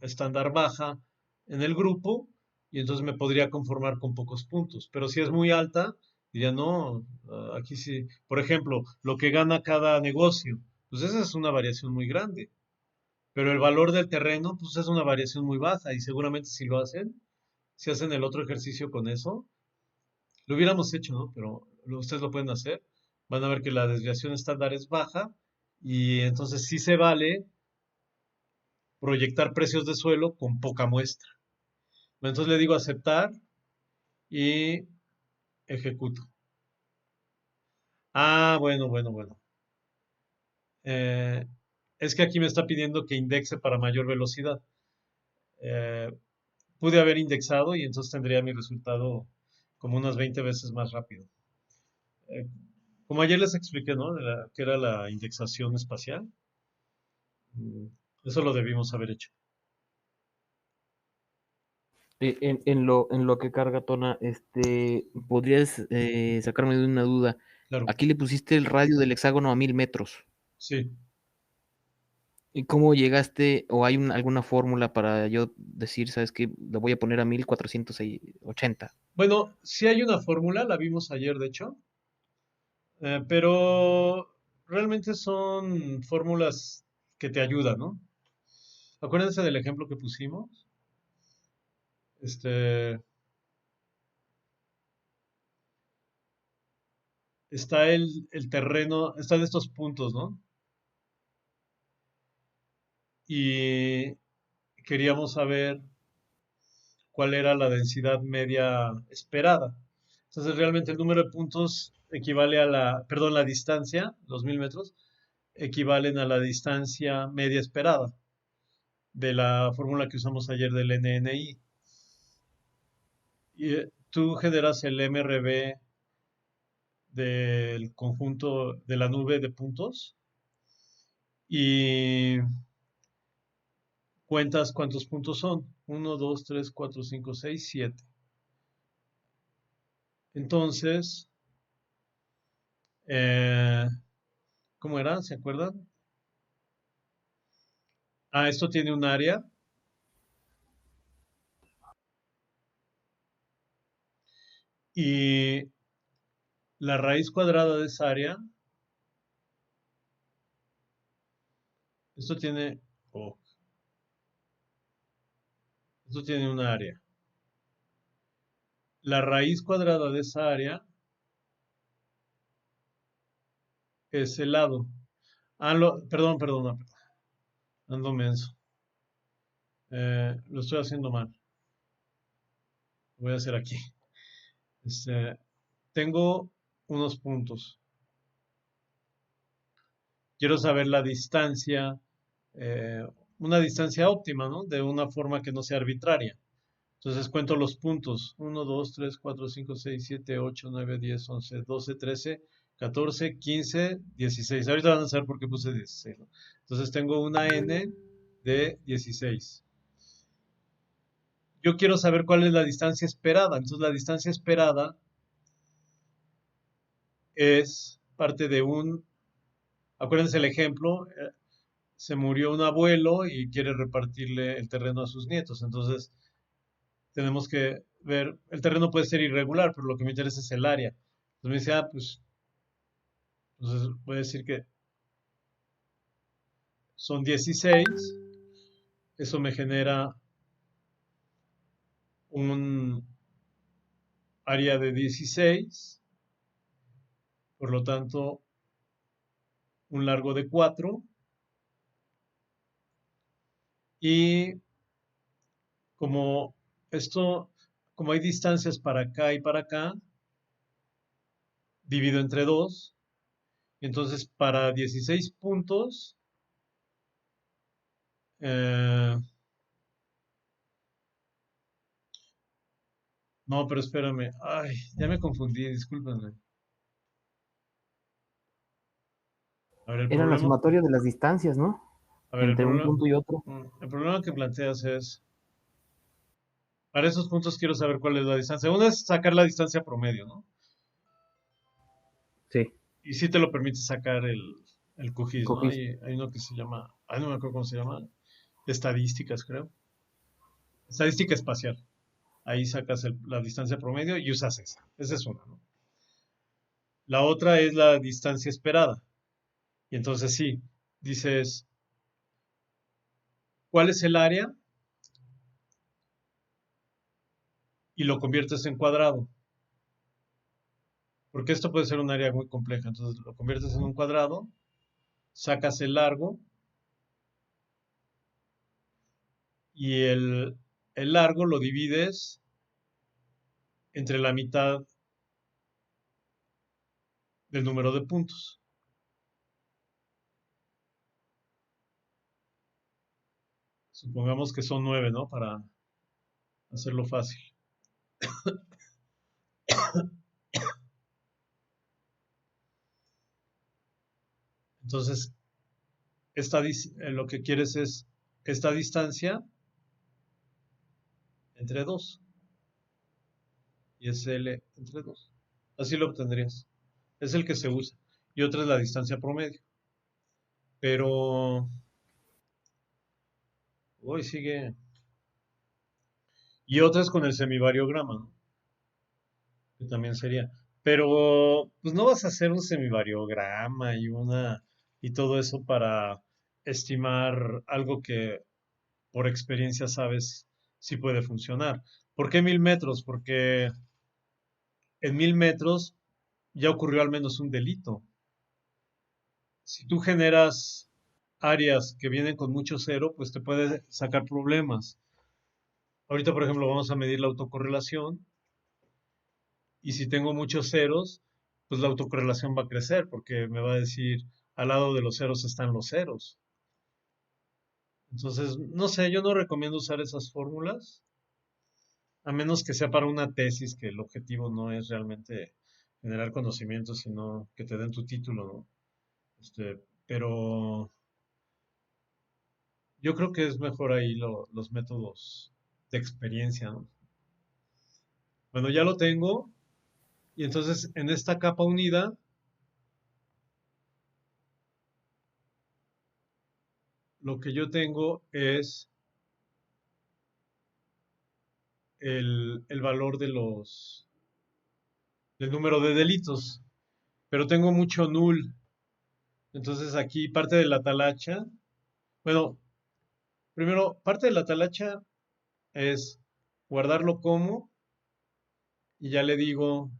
estándar baja en el grupo y entonces me podría conformar con pocos puntos. Pero si es muy alta, diría, no, aquí sí, por ejemplo, lo que gana cada negocio, pues esa es una variación muy grande. Pero el valor del terreno, pues es una variación muy baja y seguramente si lo hacen, si hacen el otro ejercicio con eso, lo hubiéramos hecho, ¿no? Pero ustedes lo pueden hacer. Van a ver que la desviación estándar es baja y entonces sí se vale proyectar precios de suelo con poca muestra. Entonces le digo aceptar y ejecuto. Ah, bueno, bueno, bueno. Eh, es que aquí me está pidiendo que indexe para mayor velocidad. Eh, pude haber indexado y entonces tendría mi resultado como unas 20 veces más rápido. Eh, como ayer les expliqué, ¿no? Que era la indexación espacial. Mm, Eso lo debimos haber hecho. En lo que carga Tona, ¿podrías sacarme de una duda? Claro, Aquí le pusiste el radio del hexágono a 1000 metros. sí. ¿Y cómo llegaste, o hay alguna fórmula para yo decir, sabes qué, lo voy a poner a 1480? Bueno, sí hay una fórmula, la vimos ayer, de hecho, pero realmente son fórmulas que te ayudan, ¿no? Acuérdense del ejemplo que pusimos. Este, está el terreno, están estos puntos, ¿no? Y queríamos saber cuál era la densidad media esperada. Entonces, realmente el número de puntos equivale a perdón, la distancia, los 1000 metros, equivalen a la distancia media esperada de la fórmula que usamos ayer del NNI. Y tú generas el MRB del conjunto de la nube de puntos y cuentas cuántos puntos son. 1, 2, 3, 4, 5, 6, 7. Entonces, eh, ¿cómo era? ¿Se acuerdan? Ah, esto tiene un área y la raíz cuadrada de esa área, esto tiene, oh, esto tiene un área. La raíz cuadrada de esa área es el lado. Ah, perdón, perdón, ando menso. Lo estoy haciendo mal. Lo voy a hacer aquí. Tengo unos puntos. Quiero saber la distancia, eh, una distancia óptima, ¿no? De una forma que no sea arbitraria. Entonces cuento los puntos. 1, 2, 3, 4, 5, 6, 7, 8, 9, 10, 11, 12, 13, 14, 15, 16. Ahorita van a saber por qué puse 16, ¿no? Entonces tengo una n de 16. Yo quiero saber cuál es la distancia esperada. Entonces la distancia esperada es parte de acuérdense el ejemplo, se murió un abuelo y quiere repartirle el terreno a sus nietos. Entonces tenemos que ver, el terreno puede ser irregular, pero lo que me interesa es el área. Entonces me dice, pues, entonces voy a decir que son 16. Eso me genera un área de 16, por lo tanto, un largo de 4. Y como esto, como hay distancias para acá y para acá, divido entre 2. Entonces, para 16 puntos, eh, no, pero espérame. Ay, ya me confundí, discúlpenme. A ver, Era la sumatoria de las distancias, ¿no? el Entre un problema, punto y otro. el problema que planteas es, para esos puntos quiero saber cuál es la distancia. Uno es sacar la distancia promedio, ¿no? Sí, Y sí te lo permite sacar el QGIS, ¿no? cogiste. Hay uno que se llama, no me acuerdo cómo se llama, estadísticas, creo. Estadística espacial. Ahí sacas la distancia promedio y usas esa. Esa es una, ¿no? La otra es la distancia esperada. Y entonces sí, dices, ¿cuál es el área? Y lo conviertes en cuadrado. Porque esto puede ser un área muy compleja. Entonces lo conviertes en un cuadrado, sacas el largo y el largo lo divides entre la mitad del número de puntos. Supongamos que son 9, ¿no? Para hacerlo fácil. Entonces, lo que quieres es esta distancia entre 2. Y es L entre 2. Así lo obtendrías. Es el que se usa. Y otra es la distancia promedio. Pero hoy sigue. Y otra es con el semivariograma, ¿no? Que también sería. Pero pues no vas a hacer un semivariograma y todo eso para estimar algo que por experiencia sabes si puede funcionar. ¿Por qué 1000 metros? Porque en 1000 metros ya ocurrió al menos un delito. Si tú generas áreas que vienen con mucho cero, pues te puede sacar problemas. Ahorita, por ejemplo, vamos a medir la autocorrelación y si tengo muchos ceros, pues la autocorrelación va a crecer porque me va a decir al lado de los ceros están los ceros. Entonces, no sé, yo no recomiendo usar esas fórmulas, a menos que sea para una tesis, que el objetivo no es realmente generar conocimiento, sino que te den tu título, ¿no? Pero yo creo que es mejor ahí los métodos de experiencia, ¿no? Bueno, ya lo tengo. Y entonces en esta capa unida, lo que yo tengo es el valor del número de delitos. Pero tengo mucho null. Entonces aquí parte de la talacha. Bueno, primero, parte de la talacha es guardarlo como. Y ya le digo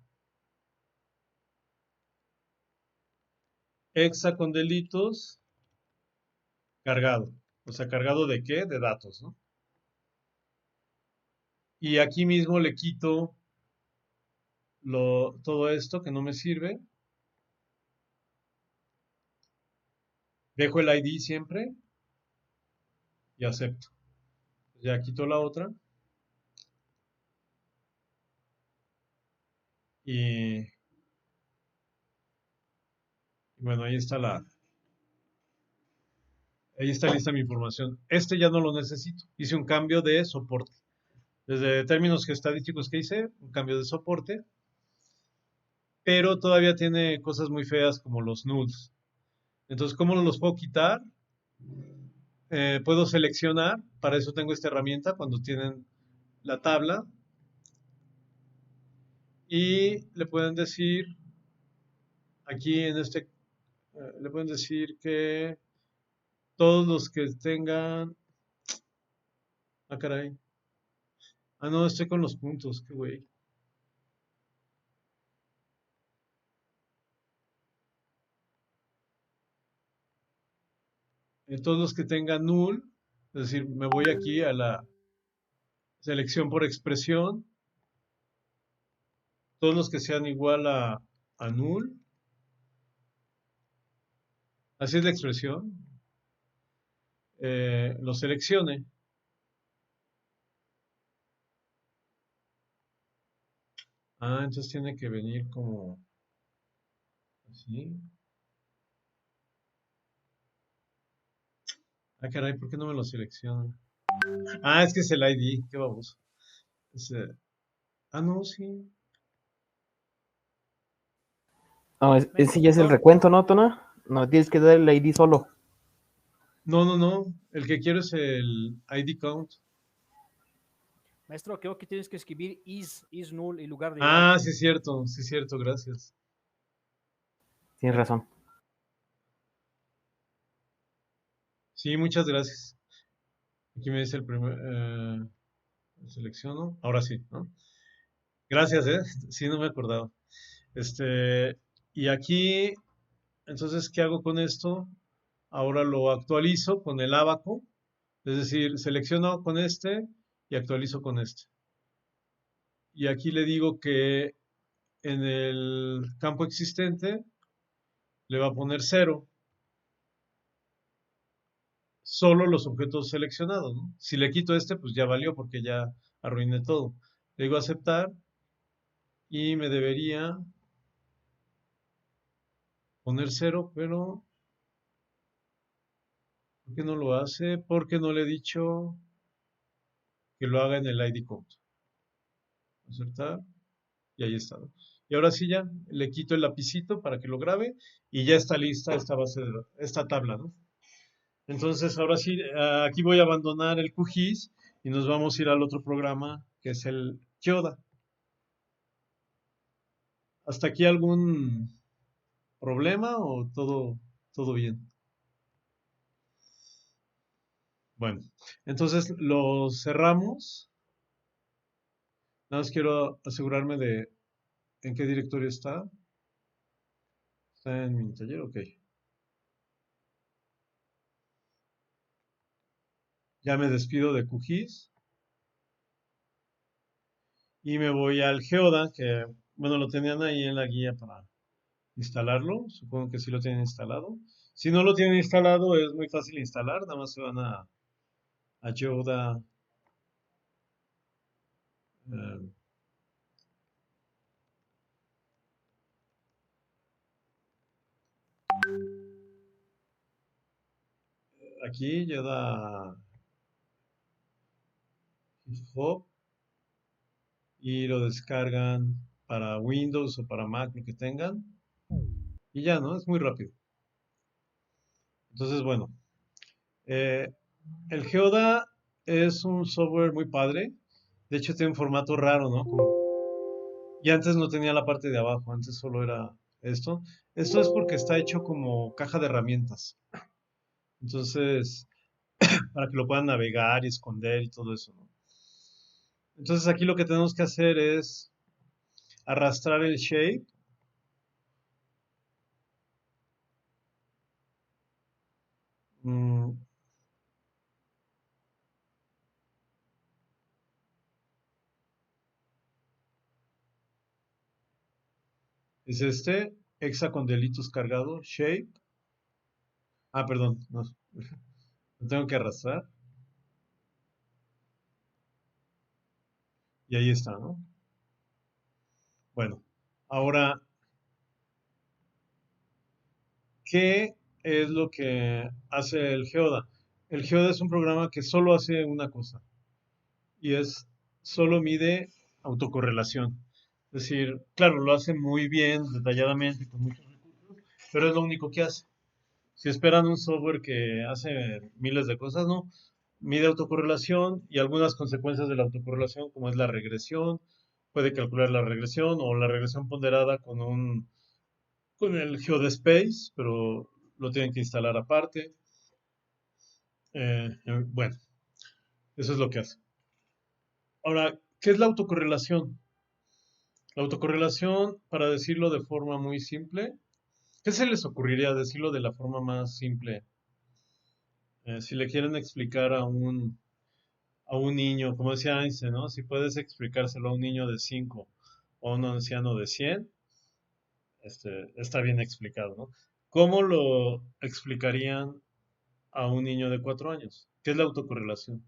hexa con delitos cargado. O sea, ¿cargado de qué? De datos, ¿no? Y aquí mismo le quito todo esto que no me sirve. Dejo el ID siempre y acepto. Ya quito la otra. Y bueno, ahí está lista mi información. Este ya no lo necesito. Hice un cambio de soporte. Desde términos estadísticos que hice, un cambio de soporte. Pero todavía tiene cosas muy feas como los nulls. Entonces, ¿cómo los puedo quitar? Puedo seleccionar. Para eso tengo esta herramienta cuando tienen la tabla. Y le pueden decir, aquí en le pueden decir que todos los que tengan... Ah, caray. Ah, no, estoy con los puntos, qué güey. Todos los que tengan null, es decir, me voy aquí a la selección por expresión. Todos los que sean igual a null. Así es la expresión. Lo seleccione. Ah, entonces tiene que venir como así. Ah, caray, ¿por qué no me lo selecciona? Ah, es que es el ID, qué baboso. No, sí. No, ese ya es el recuento, ¿no, Tona? No, tienes que dar el ID solo. No. El que quiero es el ID count. Maestro, creo que tienes que escribir is null en lugar de Ah, igual. sí es cierto, gracias. Tienes razón. Sí, muchas gracias. Aquí me dice el primer, selecciono, ahora sí, ¿no? Gracias, sí, no me acordaba. Y aquí, entonces, ¿qué hago con esto? Ahora lo actualizo con el abaco, es decir, selecciono con este y actualizo con este. Y aquí le digo que en el campo existente le va a poner 0, solo los objetos seleccionados, ¿no? Si le quito este, pues ya valió porque ya arruiné todo. Le digo aceptar y me debería poner 0, pero ¿por qué no lo hace? Porque no le he dicho que lo haga en el ID count. Aceptar y ahí está, ¿no? Y ahora sí ya le quito el lapicito para que lo grabe y ya está lista esta base de esta tabla, ¿no? Entonces ahora sí, aquí voy a abandonar el QGIS y nos vamos a ir al otro programa que es el Geoda. ¿Hasta aquí algún problema o todo bien? Bueno, entonces lo cerramos. Nada más quiero asegurarme de en qué directorio está. Está en mi taller, ok. Ya me despido de QGIS y me voy al Geoda, que bueno, lo tenían ahí en la guía para instalarlo. Supongo que sí lo tienen instalado. Si no lo tienen instalado, es muy fácil instalar. Nada más se van a Geoda. eh, Aquí Geoda GitHub y lo descargan para Windows o para Mac, lo que tengan. Y ya, ¿no? Es muy rápido. Entonces, bueno, eh, el Geoda es un software muy padre. De hecho, tiene un formato raro, ¿no? Y antes no tenía la parte de abajo, antes solo era esto. Esto es porque está hecho como caja de herramientas. Entonces, para que lo puedan navegar y esconder y todo eso, ¿no? Entonces, aquí lo que tenemos que hacer es arrastrar el shape. Mm, es este, exa con delitos cargado, shape. Ah, perdón, no, lo tengo que arrastrar. Y ahí está, ¿no? Bueno, ahora, ¿qué es lo que hace el Geoda? El Geoda es un programa que solo hace una cosa, y es solo mide autocorrelación. Es decir, claro, lo hace muy bien, detalladamente, con muchos recursos, pero es lo único que hace. Si esperan un software que hace miles de cosas, no. Mide autocorrelación y algunas consecuencias de la autocorrelación, como es la regresión, puede calcular la regresión o la regresión ponderada con el GeoDespace, pero lo tienen que instalar aparte. Bueno, eso es lo que hace. Ahora, ¿qué es la autocorrelación? La autocorrelación, para decirlo de forma muy simple, ¿qué se les ocurriría decirlo de la forma más simple? Si le quieren explicar a un niño, como decía Einstein, ¿no? Si puedes explicárselo a un niño de 5 o a un anciano de 100, está bien explicado, ¿no? ¿Cómo lo explicarían a un niño de 4 años? ¿Qué es la autocorrelación?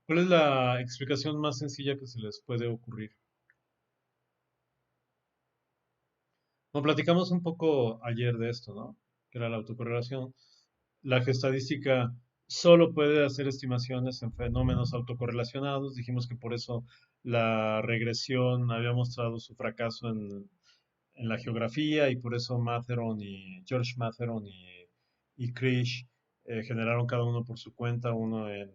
¿Cuál es la explicación más sencilla que se les puede ocurrir? Bueno, platicamos un poco ayer de esto, ¿no? Que era la autocorrelación. La geostadística solo puede hacer estimaciones en fenómenos autocorrelacionados. Dijimos que por eso la regresión había mostrado su fracaso en la geografía y por eso George Matheron y Krish generaron cada uno por su cuenta, uno en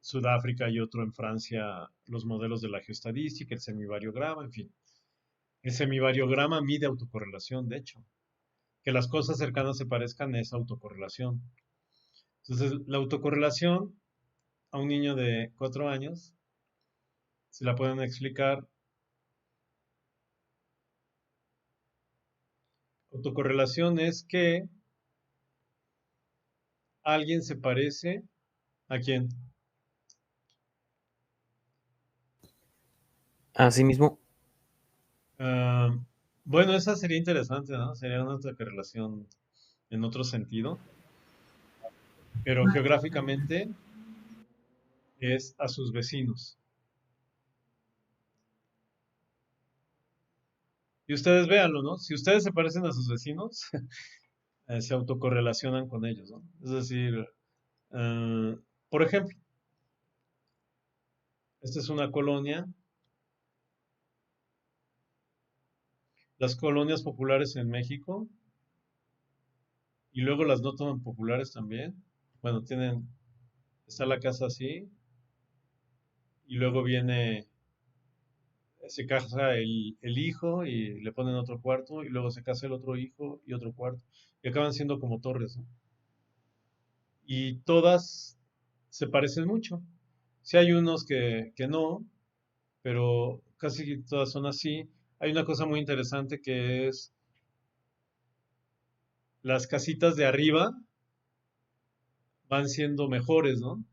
Sudáfrica y otro en Francia, los modelos de la geostadística, el semivariograma, en fin. El semivariograma mide autocorrelación, de hecho. Que las cosas cercanas se parezcan es autocorrelación. Entonces, la autocorrelación a un niño de 4 años, si la pueden explicar, autocorrelación es que alguien se parece a quién. Asimismo, Ah, bueno, esa sería interesante, ¿no? Sería una otra relación en otro sentido, pero geográficamente es a sus vecinos. Y ustedes véanlo, ¿no? Si ustedes se parecen a sus vecinos, se autocorrelacionan con ellos, ¿no? Es decir, ah, por ejemplo, esta es una colonia. Las colonias populares en México y luego las no tan populares también. Bueno, está la casa así y luego se casa el hijo y le ponen otro cuarto y luego se casa el otro hijo y otro cuarto y acaban siendo como torres, ¿no? Y todas se parecen mucho. Sí hay unos que no, pero casi todas son así. Hay una cosa muy interesante que es las casitas de arriba van siendo mejores, ¿no?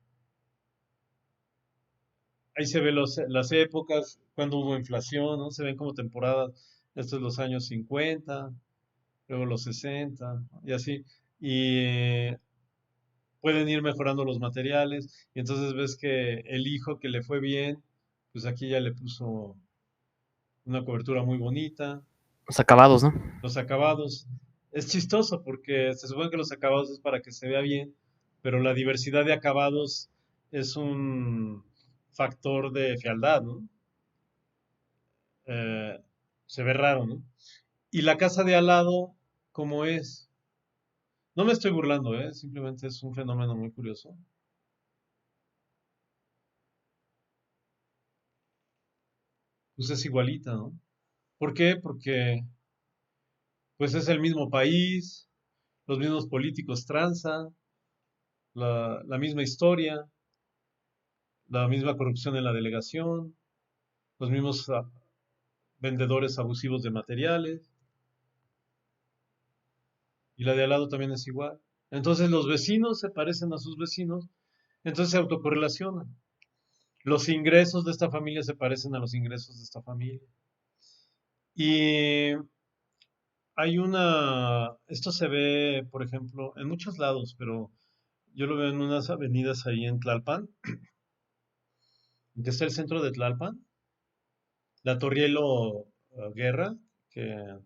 Ahí se ve las épocas, cuando hubo inflación, ¿no? Se ven como temporadas, estos los años 50, luego los 60, ¿no? Y así. Y pueden ir mejorando los materiales. Y entonces ves que el hijo que le fue bien, pues aquí ya le puso una cobertura muy bonita, Los acabados, ¿no? los acabados. Es chistoso porque se supone que los acabados es para que se vea bien, pero la diversidad de acabados es un factor de fealdad, ¿no? eh, Se ve raro, ¿no? Y la casa de al lado, ¿cómo es? No me estoy burlando, ¿eh? Simplemente es un fenómeno muy curioso. Pues es igualita, ¿no? ¿Por qué? Porque pues es el mismo país, los mismos políticos tranza, la misma historia, la misma corrupción en la delegación, los mismos vendedores abusivos de materiales, y la de al lado también es igual. Entonces los vecinos se parecen a sus vecinos, entonces se autocorrelacionan. Los ingresos de esta familia se parecen a los ingresos de esta familia. Y esto se ve, por ejemplo, en muchos lados, pero yo lo veo en unas avenidas ahí en Tlalpan, que está el centro de Tlalpan, la Torrielo Guerra, que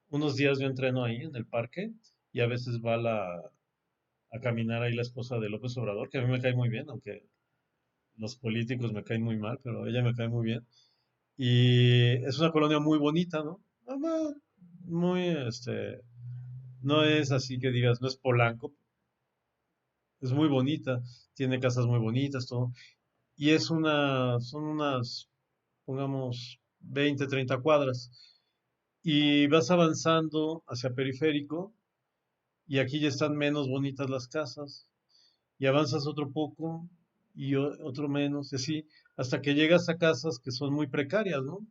unos días yo entreno ahí en el parque y a veces va a caminar ahí la esposa de López Obrador, que a mí me cae muy bien, aunque los políticos me caen muy mal, pero ella me cae muy bien. Y es una colonia muy bonita, ¿no? Muy, no es así que digas, no es Polanco, es muy bonita, tiene casas muy bonitas, todo. Y son unas, pongamos, 20, 30 cuadras. Y vas avanzando hacia periférico y aquí ya están menos bonitas las casas. Y avanzas otro poco y otro menos, y así, hasta que llegas a casas que son muy precarias, ¿no?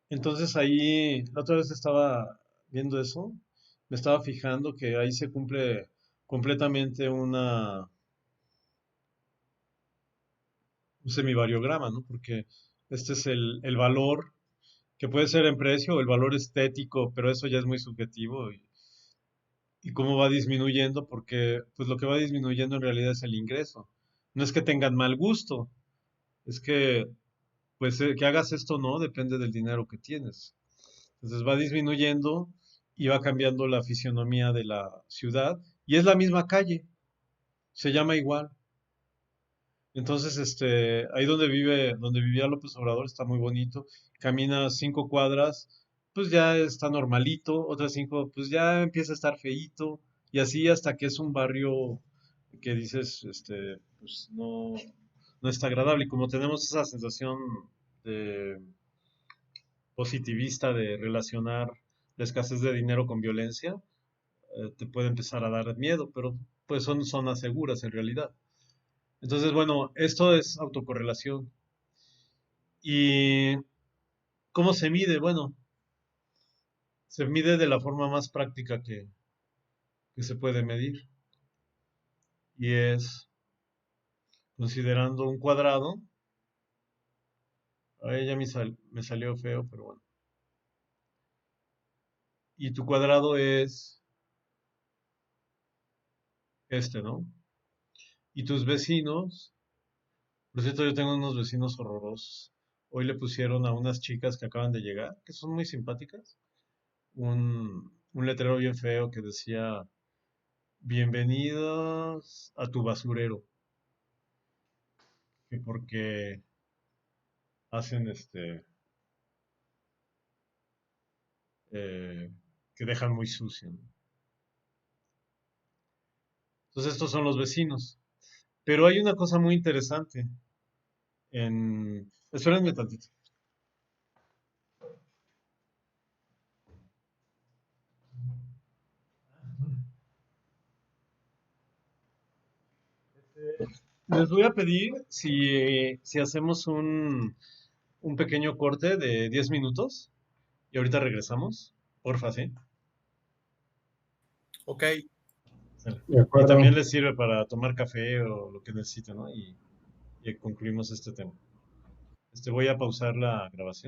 Entonces ahí, la otra vez estaba viendo eso, me estaba fijando que ahí se cumple completamente un semivariograma, ¿no? Porque este es el valor que puede ser en precio o el valor estético, pero eso ya es muy subjetivo y cómo va disminuyendo, porque pues lo que va disminuyendo en realidad es el ingreso. No es que tengan mal gusto, es que pues que hagas esto o no depende del dinero que tienes. Entonces va disminuyendo y va cambiando la fisionomía de la ciudad y es la misma calle, se llama igual. Entonces, ahí donde vivía López Obrador está muy bonito. Camina 5 cuadras, pues ya está normalito, otras 5, pues ya empieza a estar feíto, y así hasta que es un barrio que dices, pues no está agradable. Y como tenemos esa sensación de positivista de relacionar la escasez de dinero con violencia, te puede empezar a dar miedo, pero pues son zonas seguras en realidad. Entonces, bueno, esto es autocorrelación. ¿Y cómo se mide? Bueno, se mide de la forma más práctica que se puede medir. Y es considerando un cuadrado Ahí ya me salió feo, pero bueno. Y tu cuadrado es este, ¿no? Y tus vecinos, por cierto, yo tengo unos vecinos horrorosos. Hoy le pusieron a unas chicas que acaban de llegar, que son muy simpáticas, un letrero bien feo que decía, bienvenidos a tu basurero, que porque hacen que dejan muy sucio, ¿no? Entonces estos son los vecinos. Pero hay una cosa muy interesante Espérenme tantito. Les voy a pedir si hacemos un pequeño corte de 10 minutos y ahorita regresamos. Porfa, ¿sí? Ok. Sale. De Y acuerdo. también les sirve para tomar café o lo que necesiten, ¿no? Y concluimos este tema. Voy a pausar la grabación.